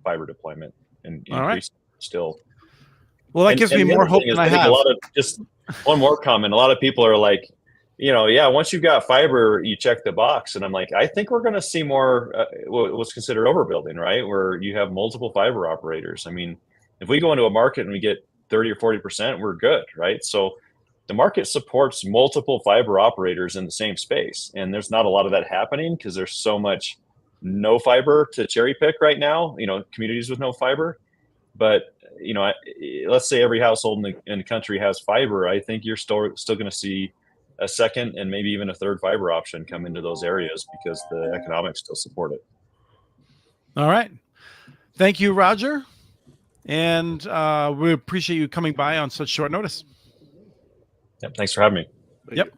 Speaker 7: fiber deployment and increase still.
Speaker 1: Well, that gives me more hope than I have.
Speaker 7: Just one more comment. A lot of people are like, once you've got fiber, you check the box. And I'm like, I think we're going to see more what's considered overbuilding, right? Where you have multiple fiber operators. I mean, if we go into a market and we get 30 or 40%, we're good, right? So the market supports multiple fiber operators in the same space. And there's not a lot of that happening because there's so much no fiber to cherry pick right now, communities with no fiber. But, let's say every household in the country has fiber. I think you're still going to see a second and maybe even a third fiber option come into those areas because the economics still support it.
Speaker 1: All right. Thank you, Roger. And we appreciate you coming by on such short notice.
Speaker 7: Yep. Thanks for having me.
Speaker 1: Yep.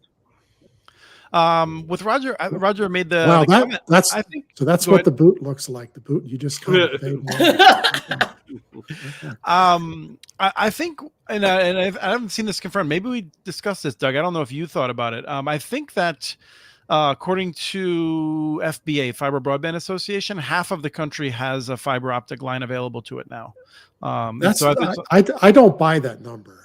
Speaker 1: With Roger made the comment.
Speaker 2: That's what the boot looks like. The boot you just kind of
Speaker 1: I think, and I haven't seen this confirmed. Maybe we discussed this, Doug. I don't know if you thought about it. I think that according to FBA, Fiber Broadband Association, half of the country has a fiber optic line available to it now.
Speaker 2: I don't buy that number.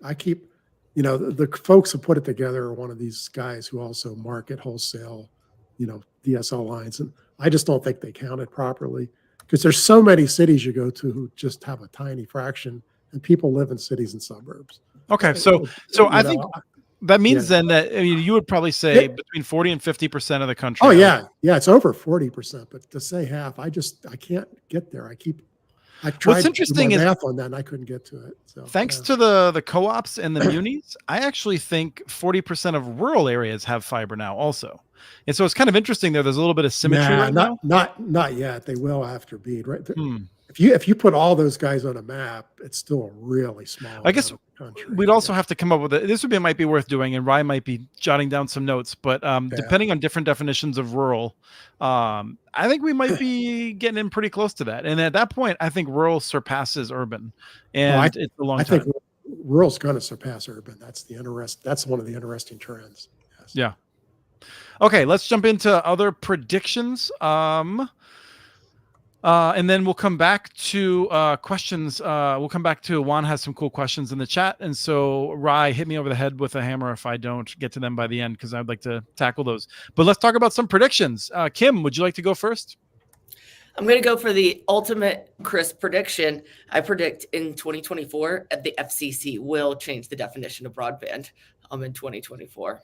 Speaker 2: I keep, the folks who put it together are one of these guys who also market wholesale, DSL lines. And I just don't think they count it properly because there's so many cities you go to who just have a tiny fraction and people live in cities and suburbs.
Speaker 1: Okay. So I think that means then that you would probably say between 40 and 50% of the country.
Speaker 2: Oh yeah. Yeah. It's over 40%, but to say half, I can't get there. I tried to do my math on that and I couldn't get to it. So
Speaker 1: thanks to the co-ops and the munis, I actually think 40% of rural areas have fiber now also. And so it's kind of interesting there. There's a little bit of symmetry right now.
Speaker 2: Not yet. They will after BEAD, right? If you put all those guys on a map, it's still a really small.
Speaker 1: I guess we'd also have to come up with it. This might be worth doing, and Ryan might be jotting down some notes. But depending on different definitions of rural, I think we might be getting in pretty close to that. And at that point, I think rural surpasses urban, and it's a long time. I think
Speaker 2: rural's going to surpass urban. That's one of the interesting trends. Yes.
Speaker 1: Yeah. Okay, let's jump into other predictions. And then we'll come back to questions. We'll come back to Juan has some cool questions in the chat. And so Rye, hit me over the head with a hammer if I don't get to them by the end, because I'd like to tackle those. But let's talk about some predictions. Kim, would you like to go first?
Speaker 3: I'm going to go for the ultimate crisp prediction. I predict in 2024, the FCC will change the definition of broadband in 2024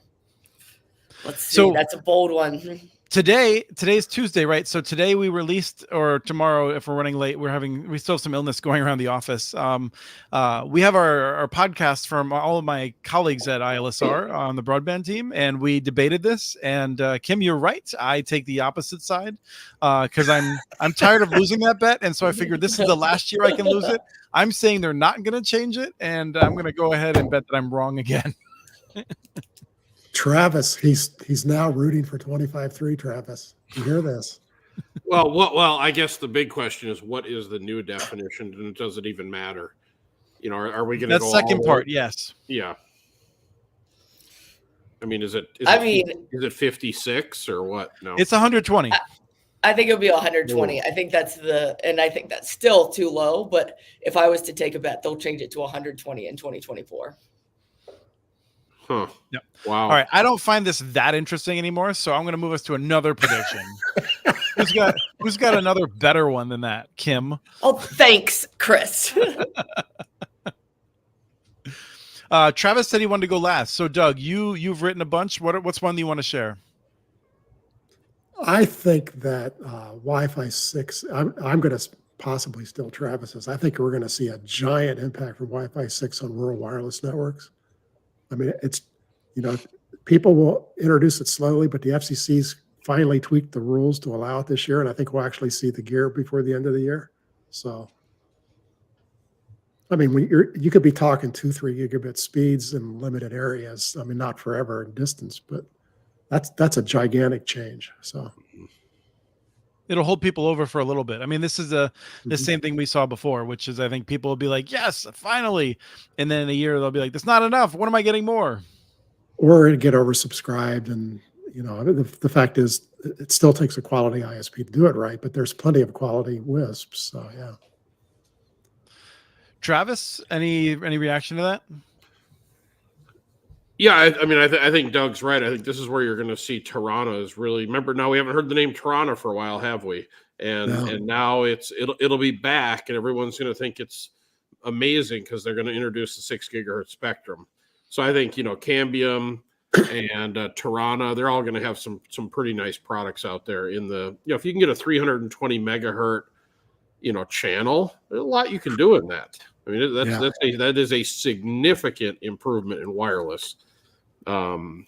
Speaker 3: Let's see. So that's a bold one.
Speaker 1: Today's Tuesday, right? So today we released, or tomorrow, if we're running late, we still have some illness going around the office. We have our podcast from all of my colleagues at ILSR on the broadband team, and we debated this. And Kim, you're right. I take the opposite side because I'm tired of losing that bet, and so I figured this is the last year I can lose it. I'm saying they're not going to change it, and I'm going to go ahead and bet that I'm wrong again.
Speaker 2: Travis, he's now rooting for 25-3. Travis, you hear this?
Speaker 4: Well, I guess the big question is, what is the new definition, and does it even matter? Are we going to go?
Speaker 1: That second part, yes.
Speaker 4: Yeah. I mean, is it 56 or what? No,
Speaker 1: it's 120.
Speaker 3: I think it'll be 120. I think that's still too low. But if I was to take a bet, they'll change it to 120 in 2024.
Speaker 4: Huh.
Speaker 1: Yep.
Speaker 4: Wow.
Speaker 1: All right. I don't find this that interesting anymore, so I'm going to move us to another prediction. Who's got another better one than that? Kim.
Speaker 3: Oh, thanks, Chris.
Speaker 1: Travis said he wanted to go last. So, Doug, you've written a bunch. What's one that you want to share?
Speaker 2: I think that Wi-Fi 6, I'm going to possibly steal Travis's. I think we're going to see a giant impact from Wi-Fi 6 on rural wireless networks. I mean, it's, people will introduce it slowly, but the FCC's finally tweaked the rules to allow it this year, and I think we'll actually see the gear before the end of the year. So, I mean, you could be talking 2-3 gigabit speeds in limited areas. I mean, not forever in distance, but that's a gigantic change. So
Speaker 1: it'll hold people over for a little bit. I mean, this is the same thing we saw before, which is I think people will be like, yes, finally. And then in a year, they'll be like, that's not enough. When am I getting more?
Speaker 2: Or get oversubscribed. And, the fact is it still takes a quality ISP to do it right, but there's plenty of quality WISPs. So, yeah.
Speaker 1: Travis, any reaction to that?
Speaker 4: Yeah, I think Doug's right. I think this is where you're going to see Tirana is really. Remember, now we haven't heard the name Tirana for a while, have we? And now it'll be back, and everyone's going to think it's amazing because they're going to introduce the 6 gigahertz spectrum. So I think Cambium and Tirana, they're all going to have some pretty nice products out there. In the if you can get a 320 megahertz channel, there's a lot you can do in that. I mean, that is a significant improvement in wireless. I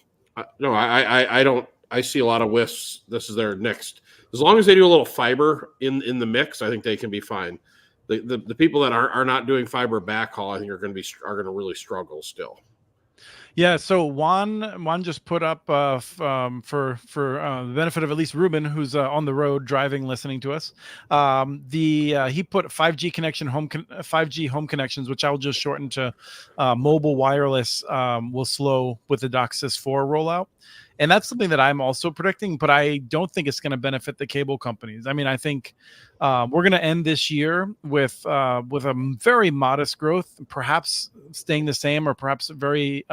Speaker 4: see a lot of WISPs. This is their next. As long as they do a little fiber in the mix, I think they can be fine. The people that are not doing fiber backhaul, I think are going to really struggle still.
Speaker 1: Yeah, so Juan just put up for the benefit of at least Ruben, who's on the road driving, listening to us. He put 5G connection 5G home connections, which I'll just shorten to mobile wireless, will slow with the DOCSIS 4 rollout. And that's something that I'm also predicting, but I don't think it's going to benefit the cable companies. I mean, I think we're going to end this year with a very modest growth, perhaps staying the same or perhaps a very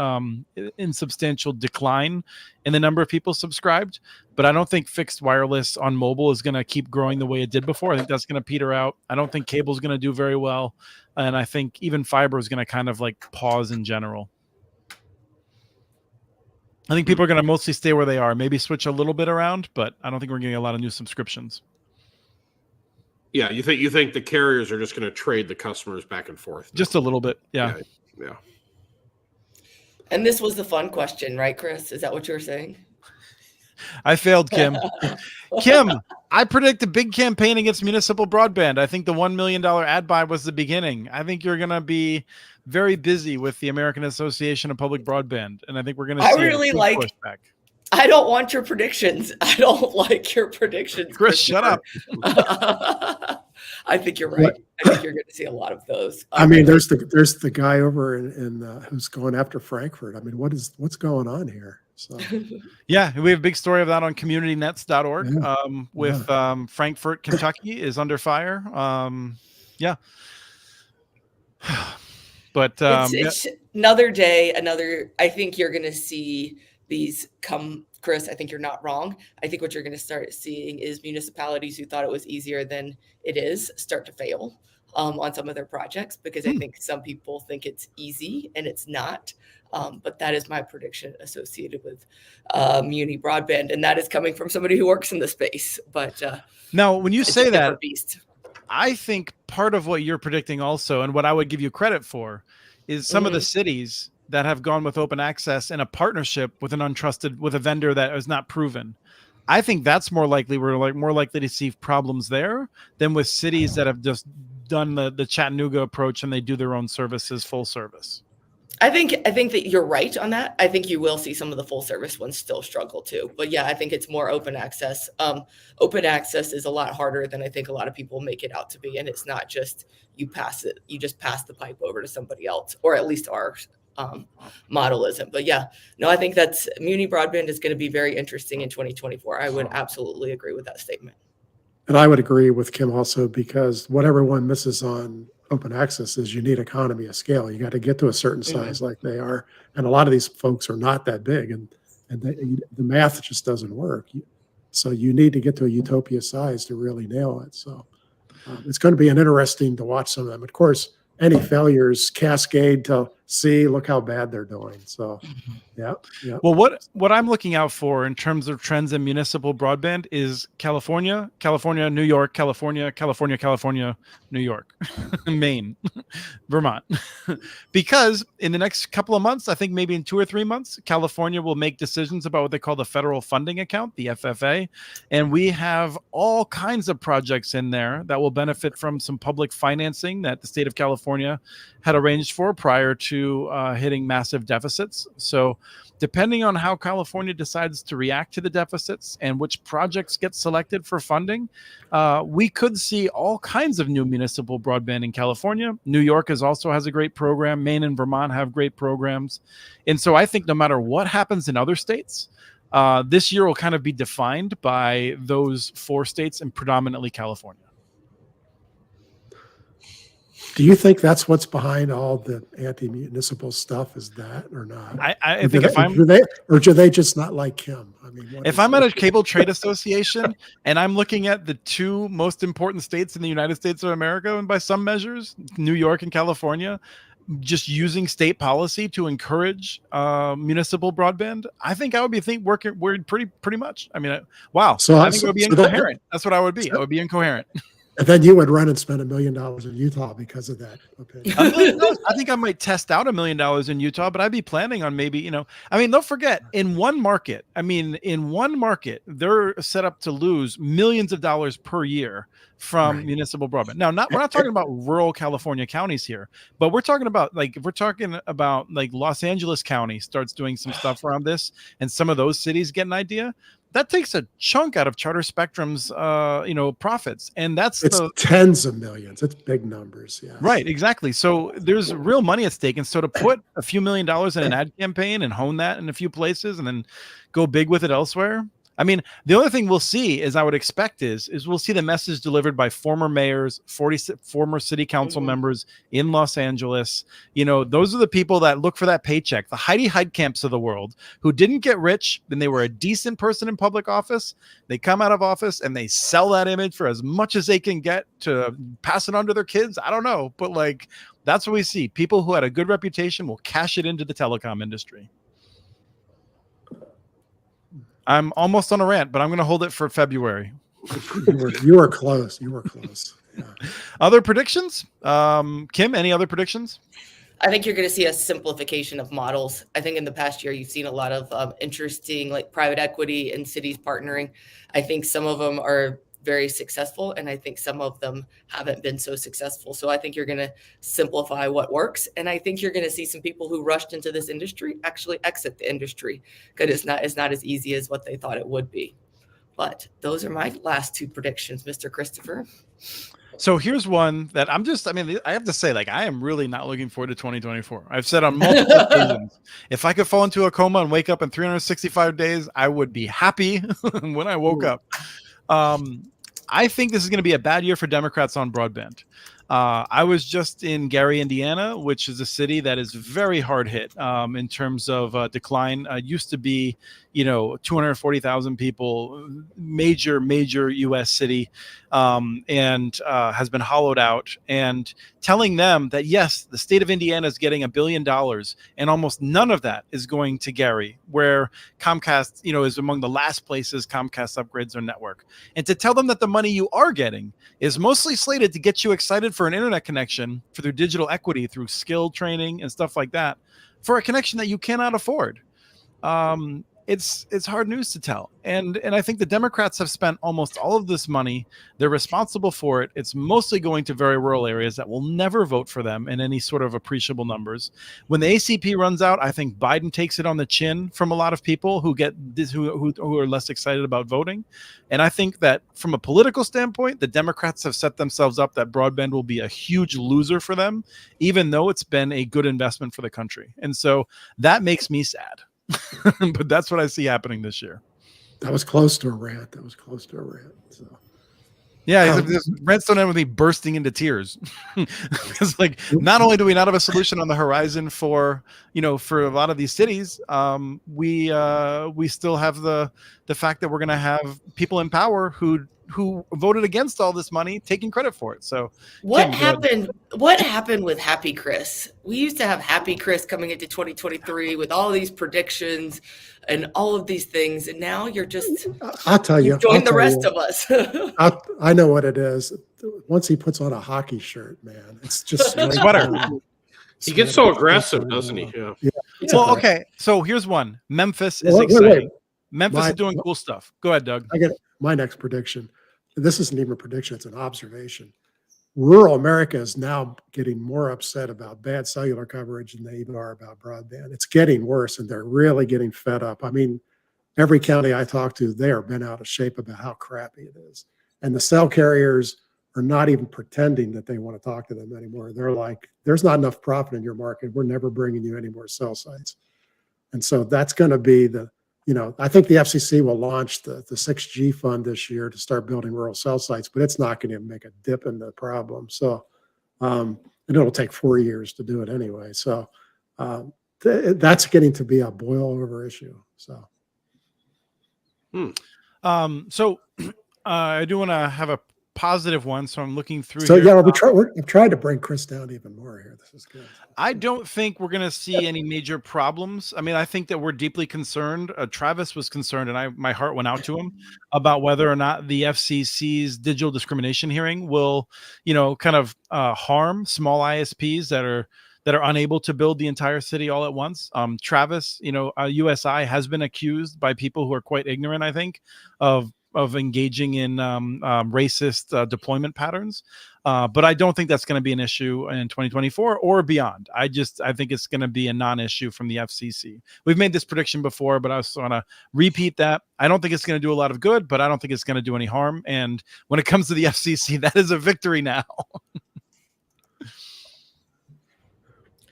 Speaker 1: insubstantial decline in the number of people subscribed. But I don't think fixed wireless on mobile is going to keep growing the way it did before. I think that's going to peter out. I don't think cable is going to do very well. And I think even fiber is going to kind of like pause in general. I think people are going to mostly stay where they are, maybe switch a little bit around, but I don't think we're getting a lot of new subscriptions.
Speaker 4: Yeah, you think the carriers are just going to trade the customers back and forth?
Speaker 1: Just a little bit, yeah.
Speaker 3: And this was the fun question, right, Chris? Is that what you were saying?
Speaker 1: I failed, Kim. Kim, I predict a big campaign against municipal broadband. I think the $1 million ad buy was the beginning. I think you're going to be very busy with the American Association of Public Broadband, and I think we're going to see pushback.
Speaker 3: I don't want your predictions. I don't like your predictions.
Speaker 1: Chris, shut up.
Speaker 3: I think you're right. I think you're going to see a lot of those.
Speaker 2: I mean, there's the guy over in who's going after Frankfurt. I mean, what's going on here? So
Speaker 1: yeah, we have a big story of that on communitynets.org. Frankfurt, Kentucky is under fire. But
Speaker 3: it's another day, I think you're going to see these come, Chris. I think you're not wrong. I think what you're going to start seeing is municipalities who thought it was easier than it is start to fail on some of their projects, because I think some people think it's easy and it's not. But that is my prediction associated with muni broadband, and that is coming from somebody who works in the space. But
Speaker 1: now, when you say that, I think part of what you're predicting also, and what I would give you credit for, is some of the cities that have gone with open access in a partnership with with a vendor that is not proven. I think that's more likely. We're more likely to see problems there than with cities that have just done the Chattanooga approach and they do their own services full service.
Speaker 3: I think that you're right on that. I think you will see some of the full service ones still struggle too. But yeah, I think it's more open access. Open access is a lot harder than I think a lot of people make it out to be. And it's not just you just pass the pipe over to somebody else, or at least our model isn't. But yeah, no, I think that's muni broadband is going to be very interesting in 2024. I would absolutely agree with that statement.
Speaker 2: And I would agree with Kim also, because what everyone misses on open access is you need economy of scale. You got to get to a certain size like they are. And a lot of these folks are not that big, and the math just doesn't work. So you need to get to a utopia size to really nail it. So it's going to be interesting to watch some of them. Of course, any failures cascade to see, look how bad they're doing. So, yeah.
Speaker 1: Well, what I'm looking out for in terms of trends in municipal broadband is California, New York, California, New York, Maine, Vermont. Because in the next couple of months, I think maybe in 2 or 3 months, California will make decisions about what they call the federal funding account, the FFA. And we have all kinds of projects in there that will benefit from some public financing that the state of California had arranged for prior to hitting massive deficits. So depending on how California decides to react to the deficits and which projects get selected for funding, we could see all kinds of new municipal broadband in California. New York also has a great program. Maine and Vermont have great programs. And so I think no matter what happens in other states, this year will kind of be defined by those 4 states and predominantly California.
Speaker 2: Do you think that's what's behind all the anti-municipal stuff? Is that or not?
Speaker 1: I think
Speaker 2: do they just not like him? I mean,
Speaker 1: if I'm at a cable trade association and I'm looking at the 2 most important states in the United States of America, and by some measures, New York and California, just using state policy to encourage municipal broadband, I think I would be working pretty much. I mean, wow.
Speaker 2: So
Speaker 1: I think it would be incoherent. That's what I would be. I would be incoherent.
Speaker 2: And then you would run and spend $1 million in Utah because of that. Okay.
Speaker 1: I think I might test out $1 million in Utah, but I'd be planning on maybe, I mean, don't forget in one market, they're set up to lose millions of dollars per year from municipal broadband. Now, we're not talking about rural California counties here, but we're talking about like Los Angeles County starts doing some stuff around this, and some of those cities get an idea. That takes a chunk out of Charter Spectrum's, profits, and it's
Speaker 2: tens of millions. It's big numbers. Yeah.
Speaker 1: Right. Exactly. So there's real money at stake, and so to put a few $1 million in an ad campaign and hone that in a few places, and then go big with it elsewhere. I mean, the only thing we'll see, as I would expect, is we'll see the message delivered by former mayors, former city council members in Los Angeles. Those are the people that look for that paycheck, the Heidi Heitkamps of the world, who didn't get rich, and they were a decent person in public office. They come out of office and they sell that image for as much as they can get to pass it on to their kids. I don't know, but that's what we see. People who had a good reputation will cash it into the telecom industry. I'm almost on a rant, but I'm going to hold it for February.
Speaker 2: You were close. Yeah.
Speaker 1: Other predictions? Kim, any other predictions?
Speaker 3: I think you're going to see a simplification of models. I think in the past year, you've seen a lot of interesting private equity and cities partnering. I think some of them are very successful, and I think some of them haven't been so successful. So I think you're going to simplify what works, and I think you're going to see some people who rushed into this industry actually exit the industry, because it's not as easy as what they thought it would be. But those are my last 2 predictions, Mr. Christopher.
Speaker 1: So here's one that I have to say, I am really not looking forward to 2024. I've said on multiple occasions, if I could fall into a coma and wake up in 365 days, I would be happy when I woke up. I think this is going to be a bad year for Democrats on broadband. I was just in Gary, Indiana, which is a city that is very hard hit in terms of decline. Used to be, 240,000 people, major U.S. city, and has been hollowed out. And telling them that, yes, the state of Indiana is getting $1 billion, and almost none of that is going to Gary, where Comcast, is among the last places Comcast upgrades their network. And to tell them that the money you are getting is mostly slated to get you excited for an internet connection, for their digital equity, through skill training and stuff like that, for a connection that you cannot afford. It's hard news to tell. And I think the Democrats have spent almost all of this money. They're responsible for it. It's mostly going to very rural areas that will never vote for them in any sort of appreciable numbers. When the ACP runs out, I think Biden takes it on the chin from a lot of people who get this, who are less excited about voting. And I think that from a political standpoint, the Democrats have set themselves up that broadband will be a huge loser for them, even though it's been a good investment for the country. And so that makes me sad. But that's what I see happening this year.
Speaker 2: That was close to a rant. So
Speaker 1: Yeah, Redstone ended with me bursting into tears. It's like, not only do we not have a solution on the horizon for for a lot of these cities, we still have the fact that we're going to have people in power who voted against all this money taking credit for it. So
Speaker 3: what happened with Happy Chris? We used to have Happy Chris coming into 2023 with all these predictions and all of these things, and now you're just
Speaker 2: I'll tell you,
Speaker 3: join the rest of us.
Speaker 2: I know what it is. Once he puts on a hockey shirt, man, it's just
Speaker 1: sweater.
Speaker 4: He gets so aggressive, doesn't he? Yeah.
Speaker 1: Well, okay. So here's one. Memphis is exciting. Wait. Memphis is doing cool stuff. Go ahead, Doug.
Speaker 2: I get my next prediction. This isn't even a prediction; it's an observation. Rural America is now getting more upset about bad cellular coverage than they even are about broadband. It's getting worse, and they're really getting fed up. I mean, every county I talk to, they are bent out of shape about how crappy it is. And the cell carriers are not even pretending that they want to talk to them anymore. They're like, there's not enough profit in your market. We're never bringing you any more cell sites. And so that's going to be I think the FCC will launch the 6G fund this year to start building rural cell sites, but it's not going to make a dip in the problem. So, and it'll take 4 years to do it anyway. So that's getting to be a boil over issue. So.
Speaker 1: So I do want to have a positive one, so I'm looking through.
Speaker 2: So
Speaker 1: here.
Speaker 2: yeah, we've tried to bring Chris down even more here. This is good.
Speaker 1: I don't think we're going to see any major problems. I mean, I think that we're deeply concerned. Travis was concerned, and my heart went out to him about whether or not the FCC's digital discrimination hearing will, kind of harm small ISPs that are unable to build the entire city all at once. Travis, USI has been accused by people who are quite ignorant, I think, of engaging in racist deployment patterns. But I don't think that's going to be an issue in 2024 or beyond. I think it's going to be a non-issue from the FCC. We've made this prediction before, but I just want to repeat that. I don't think it's going to do a lot of good, but I don't think it's going to do any harm. And when it comes to the FCC, that is a victory now.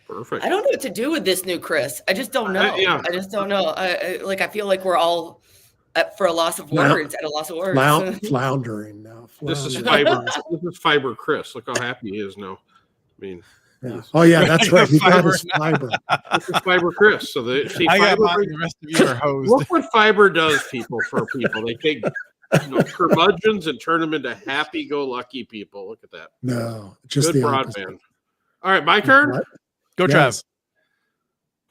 Speaker 4: Perfect.
Speaker 3: I don't know what to do with this new Chris. I just don't know. I just don't know. I feel like we're all for a loss of words at a loss of words.
Speaker 2: Floundering now.
Speaker 4: This is fiber. This is fiber Chris. Look how happy he is now. I mean,
Speaker 2: yeah. Oh yeah, that's right. He got his fiber.
Speaker 4: This is fiber Chris. So see,
Speaker 1: I
Speaker 4: fiber,
Speaker 1: got mine, the rest of you are hosed.
Speaker 4: Look what fiber does for people. They take curmudgeons and turn them into happy-go-lucky people. Look at that.
Speaker 2: No, just
Speaker 4: good
Speaker 2: the
Speaker 4: broadband.
Speaker 2: opposite.
Speaker 4: All right, my turn.
Speaker 1: Go, Trav.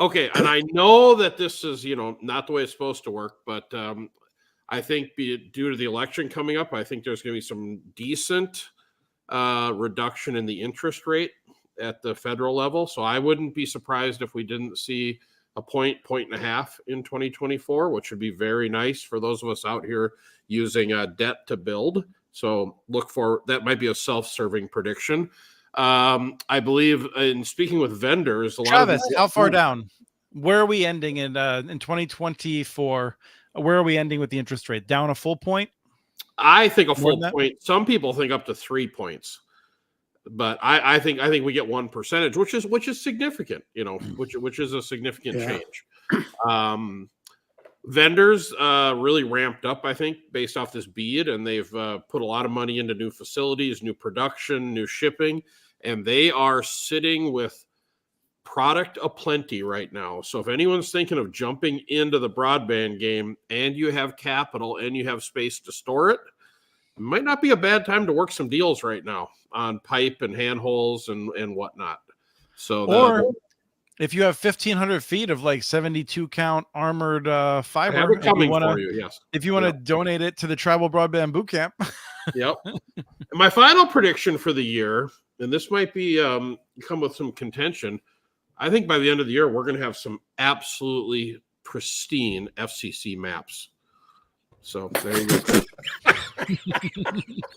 Speaker 4: Okay, and I know that this is, not the way it's supposed to work, but I think due to the election coming up, I think there's going to be some decent reduction in the interest rate at the federal level. So I wouldn't be surprised if we didn't see a point and a half in 2024, which would be very nice for those of us out here using debt to build. So look for that. Might be a self-serving prediction. I believe in speaking with vendors,
Speaker 1: Travis, how far down? Where are we ending in 2024? Where are we ending with the interest rate? Down a full point?
Speaker 4: I think a full point. Some people think up to 3 points, but I think we get 1%, which is significant. Which is a significant change. Vendors really ramped up, I think, based off this BEAD, and they've put a lot of money into new facilities, new production, new shipping, and they are sitting with product aplenty right now. So if anyone's thinking of jumping into the broadband game and you have capital and you have space to store it, it might not be a bad time to work some deals right now on pipe and handholds and whatnot. So
Speaker 1: if you have 1,500 feet of 72 count armored fiber,
Speaker 4: I have it coming for you. Yes.
Speaker 1: If you want to donate it to the Tribal Broadband Boot Camp.
Speaker 4: Yep. And my final prediction for the year, and this might be come with some contention, I think by the end of the year, we're going to have some absolutely pristine FCC maps. So there you go.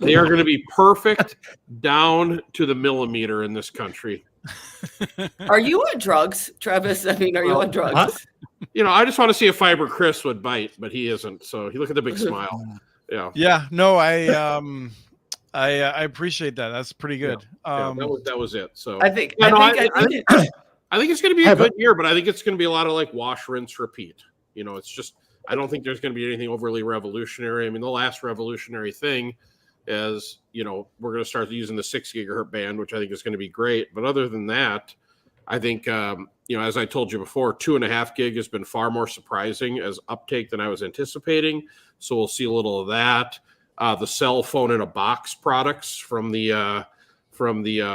Speaker 4: They are going to be perfect down to the millimeter in this country.
Speaker 3: Are you on drugs, Travis? I mean, are you on drugs?
Speaker 4: I just want to see if Fiber Chris would bite, but he isn't. So you look at the big smile. Yeah.
Speaker 1: Yeah. No, I appreciate that. That's pretty good.
Speaker 4: That was it. So
Speaker 3: I think
Speaker 4: it's going to be a good year, but I think it's going to be a lot of wash, rinse, repeat. It's just, I don't think there's going to be anything overly revolutionary. I mean, the last revolutionary thing as, you know, we're going to start using the 6 gigahertz band, which I think is going to be great. But other than that, I think, you know, as I told you before, 2.5 gig has been far more surprising as uptake than I was anticipating. So we'll see a little of that. The cell phone in a box products from the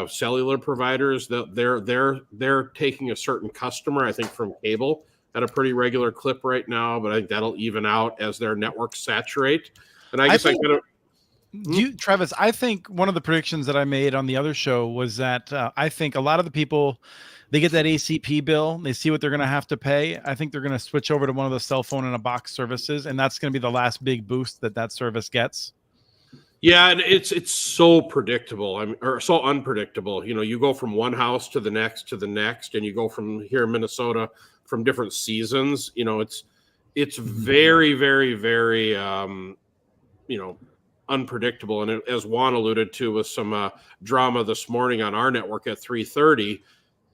Speaker 4: cellular providers, they're taking a certain customer, I think, from cable at a pretty regular clip right now, but I think that'll even out as their networks saturate. And I guess
Speaker 1: Travis, I think one of the predictions that I made on the other show was that I think a lot of the people, they get that ACP bill, they see what they're going to have to pay. I think they're going to switch over to one of the cell phone in a box services, and that's going to be the last big boost that service gets.
Speaker 4: Yeah, and it's so predictable. Or so unpredictable. You know, you go from one house to the next, and you go from here in Minnesota from different seasons. You know, it's very, very, very, you know, unpredictable. And as Juan alluded to with some drama this morning on our network at 3:30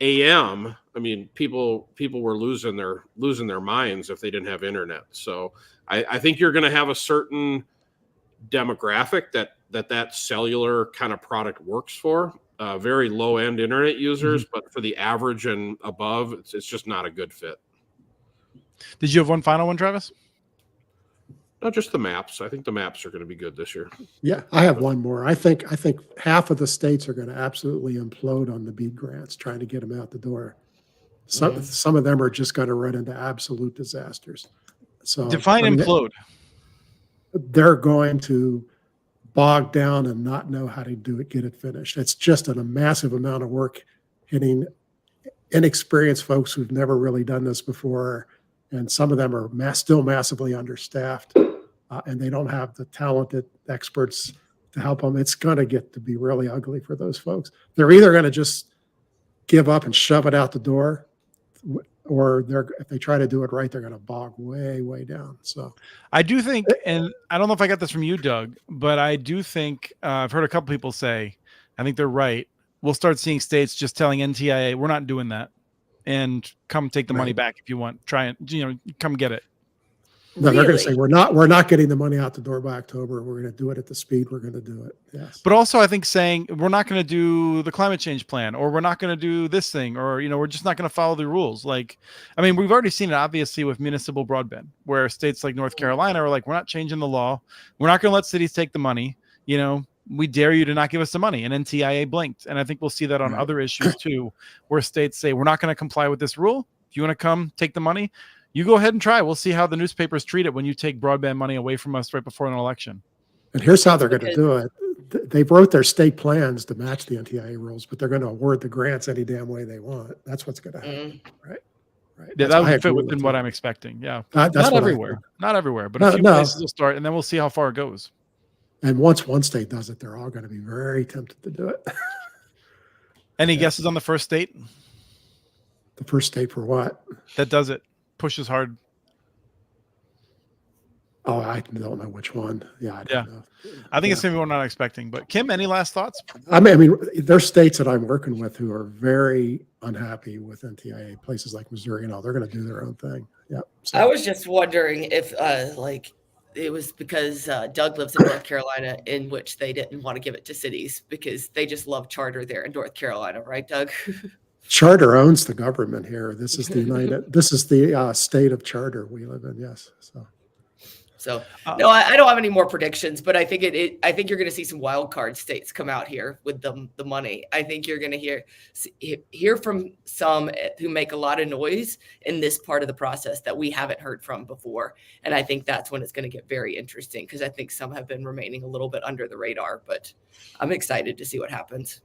Speaker 4: a.m., I mean, people were losing their minds if they didn't have internet. So I think you're going to have a certain demographic that cellular kind of product works for. Very low end internet users, but for the average and above, it's just not a good fit.
Speaker 1: Did you have one final one, Travis?
Speaker 4: Not just the maps. I think the maps are going to be good this year.
Speaker 2: Yeah, I have one more. I think half of the states are going to absolutely implode on the BEAD grants, trying to get them out the door. Some of them are just going to run into absolute disasters. So
Speaker 1: define implode.
Speaker 2: They're going to bog down and not know how to get it finished. It's just a massive amount of work hitting inexperienced folks who've never really done this before. And some of them are still massively understaffed, and they don't have the talented experts to help them. It's going to get to be really ugly for those folks. They're either going to just give up and shove it out the door, or if they try to do it right, they're going to bog way, way down. So
Speaker 1: I do think, and I don't know if I got this from you, Doug, but I do think I've heard a couple people say, I think they're right. We'll start seeing states just telling NTIA, we're not doing that, and come take the money back if you want. Try and come get it.
Speaker 2: No, they're going to say we're not getting the money out the door by October. We're going to do it at the speed we're going to do it. Yes.
Speaker 1: But also, I think saying we're not going to do the climate change plan, or we're not going to do this thing, or we're just not going to follow the rules. Like, I mean, we've already seen it obviously with municipal broadband, where states like North Carolina are like, we're not changing the law. We're not going to let cities take the money. We dare you to not give us the money. And NTIA blinked. And I think we'll see that on other issues too, where states say, we're not going to comply with this rule. If you want to come take the money, you go ahead and try. We'll see how the newspapers treat it when you take broadband money away from us right before an election.
Speaker 2: And here's how they're going to do it. They wrote their state plans to match the NTIA rules, but they're going to award the grants any damn way they want. That's what's going to happen. Right.
Speaker 1: Yeah, that would fit within what I'm expecting. Yeah. Not everywhere. Not everywhere, but a few places will start, and then we'll see how far it goes.
Speaker 2: And once one state does it, they're all going to be very tempted to do it.
Speaker 1: Any guesses on the first state?
Speaker 2: The first state for what?
Speaker 1: That does it. Pushes hard.
Speaker 2: Oh, I don't know which one. Yeah.
Speaker 1: I think it's going to be one I'm not expecting. But Kim, any last thoughts?
Speaker 2: I mean, there's states that I'm working with who are very unhappy with NTIA, places like Missouri and all. They're going to do their own thing. Yeah.
Speaker 3: So. I was just wondering if it was because Doug lives in North Carolina, in which they didn't want to give it to cities because they just love charter there in North Carolina, right, Doug?
Speaker 2: Charter owns the government here. This is the state of charter we live in. Yes.
Speaker 3: So no, I don't have any more predictions, but I think I think you're going to see some wild card states come out here with the money. I think you're going to hear from some who make a lot of noise in this part of the process that we haven't heard from before. And I think that's when it's going to get very interesting, because I think some have been remaining a little bit under the radar, but I'm excited to see what happens.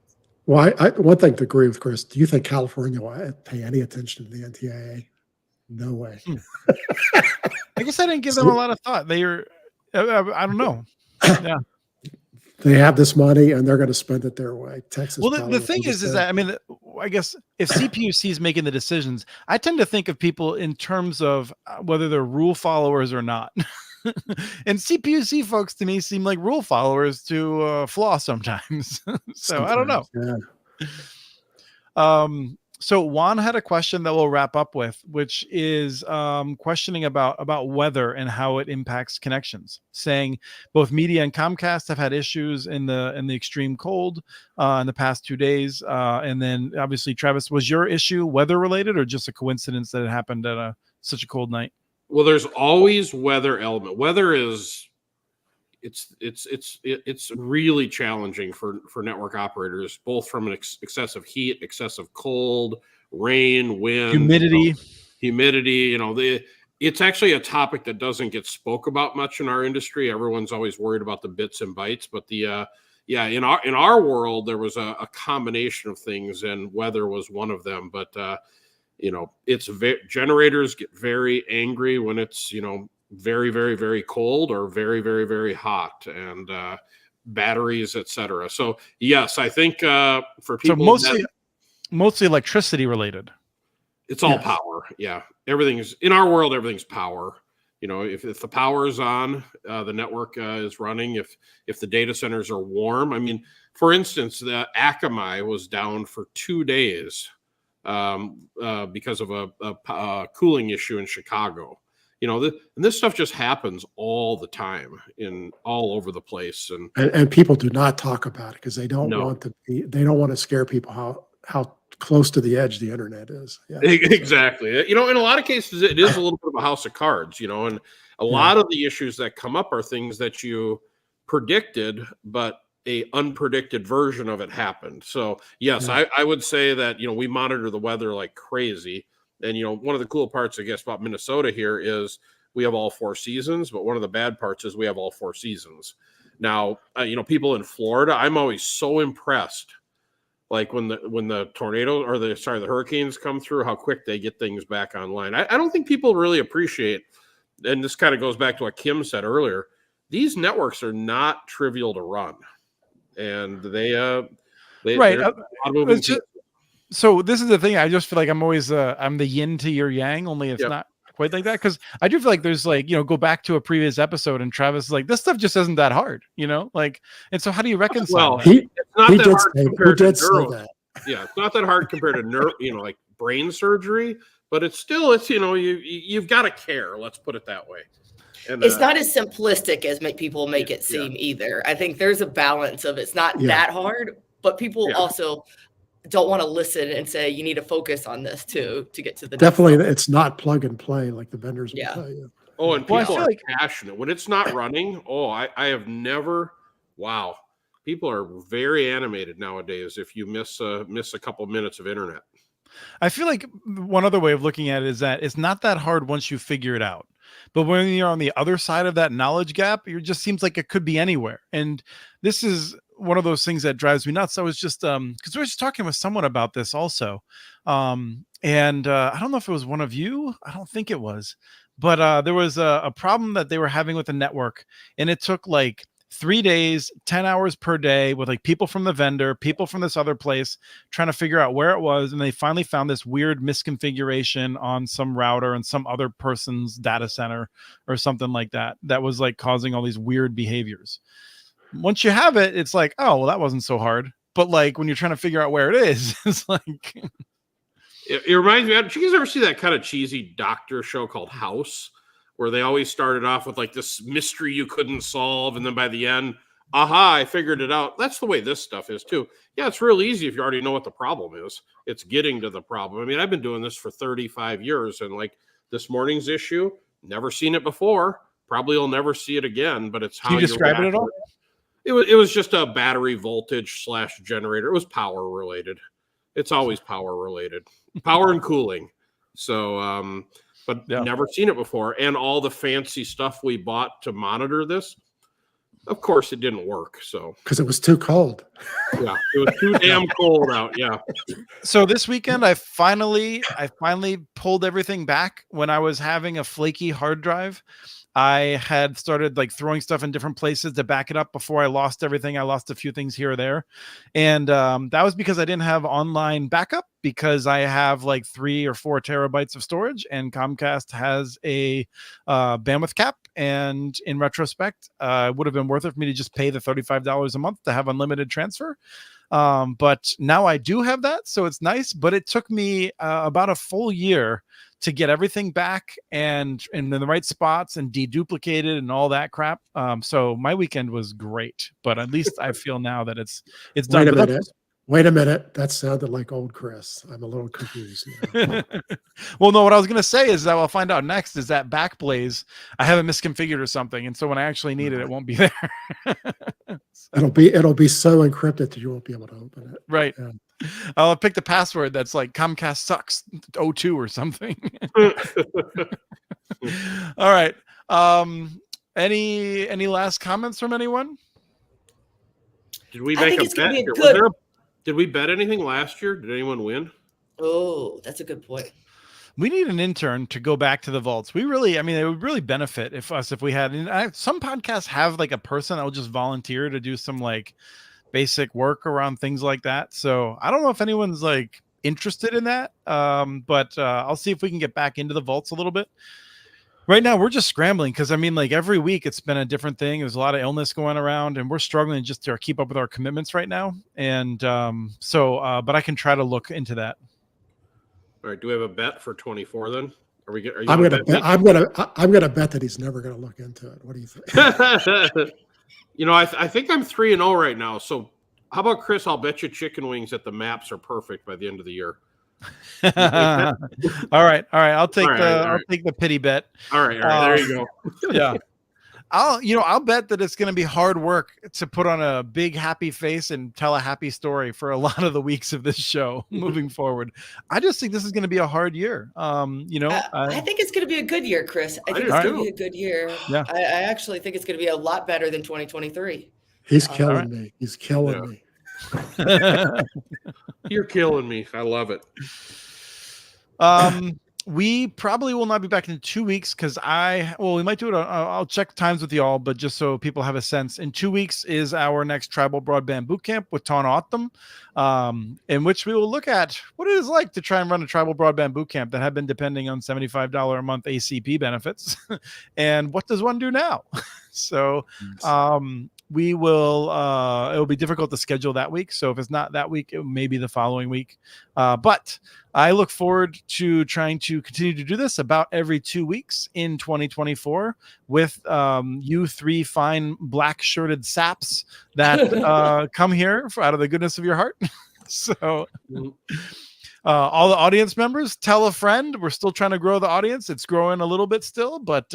Speaker 2: Well, one thing to agree with Chris, do you think California will pay any attention to the NTIA? No way.
Speaker 1: I guess I didn't give them a lot of thought. I don't know. Yeah.
Speaker 2: They have this money and they're going to spend it their way. Texas.
Speaker 1: Well, the thing is that, I mean, I guess if CPUC is making the decisions, I tend to think of people in terms of whether they're rule followers or not. And CPUC folks to me seem like rule followers to flaw sometimes. So I don't know.
Speaker 2: Yeah.
Speaker 1: So Juan had a question that we'll wrap up with, which is questioning about weather and how it impacts connections, saying both Media and Comcast have had issues in the extreme cold in the past 2 days. And then obviously, Travis, was your issue weather related or just a coincidence that it happened at such a cold night?
Speaker 4: Well, there's always weather element. Weather is it's really challenging for network operators, both from an excessive heat, excessive cold, rain, wind, humidity. It's actually a topic that doesn't get spoke about much in our industry. Everyone's always worried about the bits and bytes, but in our world there was a combination of things, and weather was one of them. But generators get very angry when it's very, very, very cold or very, very, very hot, and batteries, etc. So yes, I think for people,
Speaker 1: so mostly electricity related.
Speaker 4: It's all power. Yeah, everything's in our world. Everything's power. If the power is on, the network is running. If the data centers are warm, I mean, for instance, the Akamai was down for 2 days because of a cooling issue in Chicago. And this stuff just happens all the time all over the place,
Speaker 2: and people do not talk about it because they don't want to scare people how close to the edge the internet is. Yeah,
Speaker 4: exactly. In a lot of cases, it is a little bit of a house of cards. And a lot of the issues that come up are things that you predicted, but a unpredicted version of it happened. So yes, I would say that we monitor the weather like crazy. And, one of the cool parts, I guess, about Minnesota here is we have all 4 seasons, but one of the bad parts is we have all 4 seasons. Now, people in Florida, I'm always so impressed, like when the tornadoes or the hurricanes come through, how quick they get things back online. I don't think people really appreciate, and this kind of goes back to what Kim said earlier, these networks are not trivial to run. And they're
Speaker 1: So this is the thing. I just feel like I'm always I'm the yin to your yang, only it's not quite like that. Because I do feel like there's go back to a previous episode and Travis is like, this stuff just isn't that hard, and so how do you reconcile that?
Speaker 4: It's not that hard compared to neuro. Yeah, it's not that hard compared to neuro, like brain surgery, but it's you've got to care. Let's put it that way. And,
Speaker 3: it's not as simplistic as people make it seem either. I think there's a balance of it's not that hard, but people also don't want to listen and say you need to focus on this to get to the
Speaker 2: definitely next it's not plug and play like the vendors will tell you.
Speaker 4: Oh, and people are passionate when it's not running. I have never. Wow, people are very animated nowadays. If you miss a couple minutes of internet,
Speaker 1: I feel like one other way of looking at it is that it's not that hard once you figure it out. But when you're on the other side of that knowledge gap, it just seems like it could be anywhere. And this is one of those things that drives me nuts. I was just because we were just talking with someone about this also. And I don't know if it was one of you. I don't think it was. But there was a problem that they were having with the network. And it took like 3 days, 10 hours per day with like people from the vendor, people from this other place trying to figure out where it was. And they finally found this weird misconfiguration on some router and some other person's data center or something like that. That was like causing all these weird behaviors. Once you have it, it's like, oh, well, that wasn't so hard. But like when you're trying to figure out where it is, it's like.
Speaker 4: It reminds me, did you guys ever see that kind of cheesy doctor show called House? Where they always started off with like this mystery you couldn't solve. And then by the end, aha, I figured it out. That's the way this stuff is too. Yeah, it's real easy if you already know what the problem is. It's getting to the problem. I mean, I've been doing this for 35 years. And like this morning's issue, never seen it before. Probably will never see it again. But it's how
Speaker 1: you describe it at all?
Speaker 4: It was just a battery voltage / generator. It was power related. It's always power related. Power and cooling. So, but never seen it before. And all the fancy stuff we bought to monitor this, of course, it didn't work. So
Speaker 2: because it was too cold.
Speaker 4: Yeah, it was too damn cold out. Yeah.
Speaker 1: So this weekend, I finally pulled everything back when I was having a flaky hard drive. I had started like throwing stuff in different places to back it up before I lost everything. I lost a few things here or there. And that was because I didn't have online backup, because I have like 3 or 4 terabytes of storage, and Comcast has a bandwidth cap. And in retrospect, it would have been worth it for me to just pay the $35 a month to have unlimited transfer. But now I do have that, so it's nice. But it took me about a full year to get everything back and in the right spots and deduplicated and all that crap. So my weekend was great, but at least I feel now that it's done.
Speaker 2: Wait a minute. That sounded like old Chris. I'm a little confused now.
Speaker 1: Well, no, what I was going to say is that I'll find out next is that Backblaze, I have it misconfigured or something. And so when I actually need it, it won't be there.
Speaker 2: So. It'll be so encrypted that you won't be able to open it.
Speaker 1: Right. Yeah. I'll pick the password that's like Comcast sucks 02 or something. All right. Any last comments from anyone?
Speaker 4: Did we make a bet? Did we bet anything last year? Did anyone win?
Speaker 3: Oh, that's a good point.
Speaker 1: We need an intern to go back to the vaults. It would really benefit if we had, some podcasts have like a person that will just volunteer to do some like basic work around things like that. So I don't know if anyone's like interested in that. But I'll see if we can get back into the vaults a little bit. Right now, we're just scrambling because, like every week it's been a different thing. There's a lot of illness going around, and we're struggling just to keep up with our commitments right now. And but I can try to look into that.
Speaker 4: All right. Do we have a bet for 24 then?
Speaker 2: I'm gonna bet that he's never gonna look into it. What do you think?
Speaker 4: I think I'm 3-0 right now. So how about Chris? I'll bet you chicken wings that the maps are perfect by the end of the year.
Speaker 1: All right. I'll take the pity bet.
Speaker 4: All right. There you go.
Speaker 1: Yeah. I'll bet that it's going to be hard work to put on a big happy face and tell a happy story for a lot of the weeks of this show moving forward. I just think this is going to be a hard year. I
Speaker 3: think it's going to be a good year, Chris. I think it's going to be a good year.
Speaker 1: Yeah.
Speaker 3: I actually think it's going to be a lot better than 2023.
Speaker 2: He's killing me. He's killing me.
Speaker 4: You're killing me. I love it.
Speaker 1: We probably will not be back in 2 weeks because we might do it. I'll check times with y'all, but just so people have a sense, in 2 weeks is our next Tribal Broadband Bootcamp with Ton Autumn, in which we will look at what it is like to try and run a Tribal Broadband Bootcamp that have been depending on $75 a month ACP benefits, and what does one do now? So, we will it will be difficult to schedule that week, so if it's not that week, it may be the following week, but I look forward to trying to continue to do this about every 2 weeks in 2024 with you 3 fine black shirted saps that come here out of the goodness of your heart. So all the audience members, tell a friend. We're still trying to grow the audience. It's growing a little bit still, but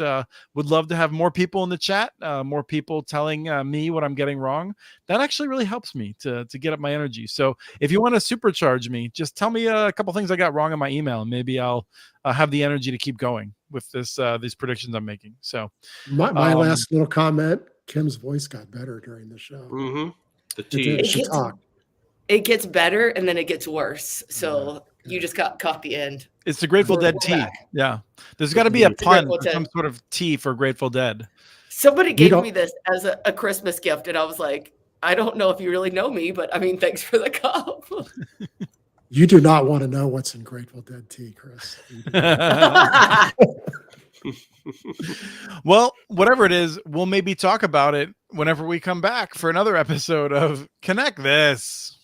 Speaker 1: would love to have more people in the chat, more people telling me what I'm getting wrong. That actually really helps me to get up my energy. So if you want to supercharge me, just tell me a couple things I got wrong in my email, and maybe I'll have the energy to keep going with these predictions I'm making. So
Speaker 2: my last little comment, Kim's voice got better during the show.
Speaker 4: Mm-hmm. The tea.
Speaker 3: It gets better and then it gets worse. So you just caught the end.
Speaker 1: It's the Grateful Dead tea. Yeah. There's got to be a pun or some sort of tea for Grateful Dead.
Speaker 3: Somebody gave me this as a Christmas gift, and I was like, I don't know if you really know me, but thanks for the cup.
Speaker 2: You do not want to know what's in Grateful Dead tea, Chris.
Speaker 1: Well, whatever it is, we'll maybe talk about it whenever we come back for another episode of Connect This.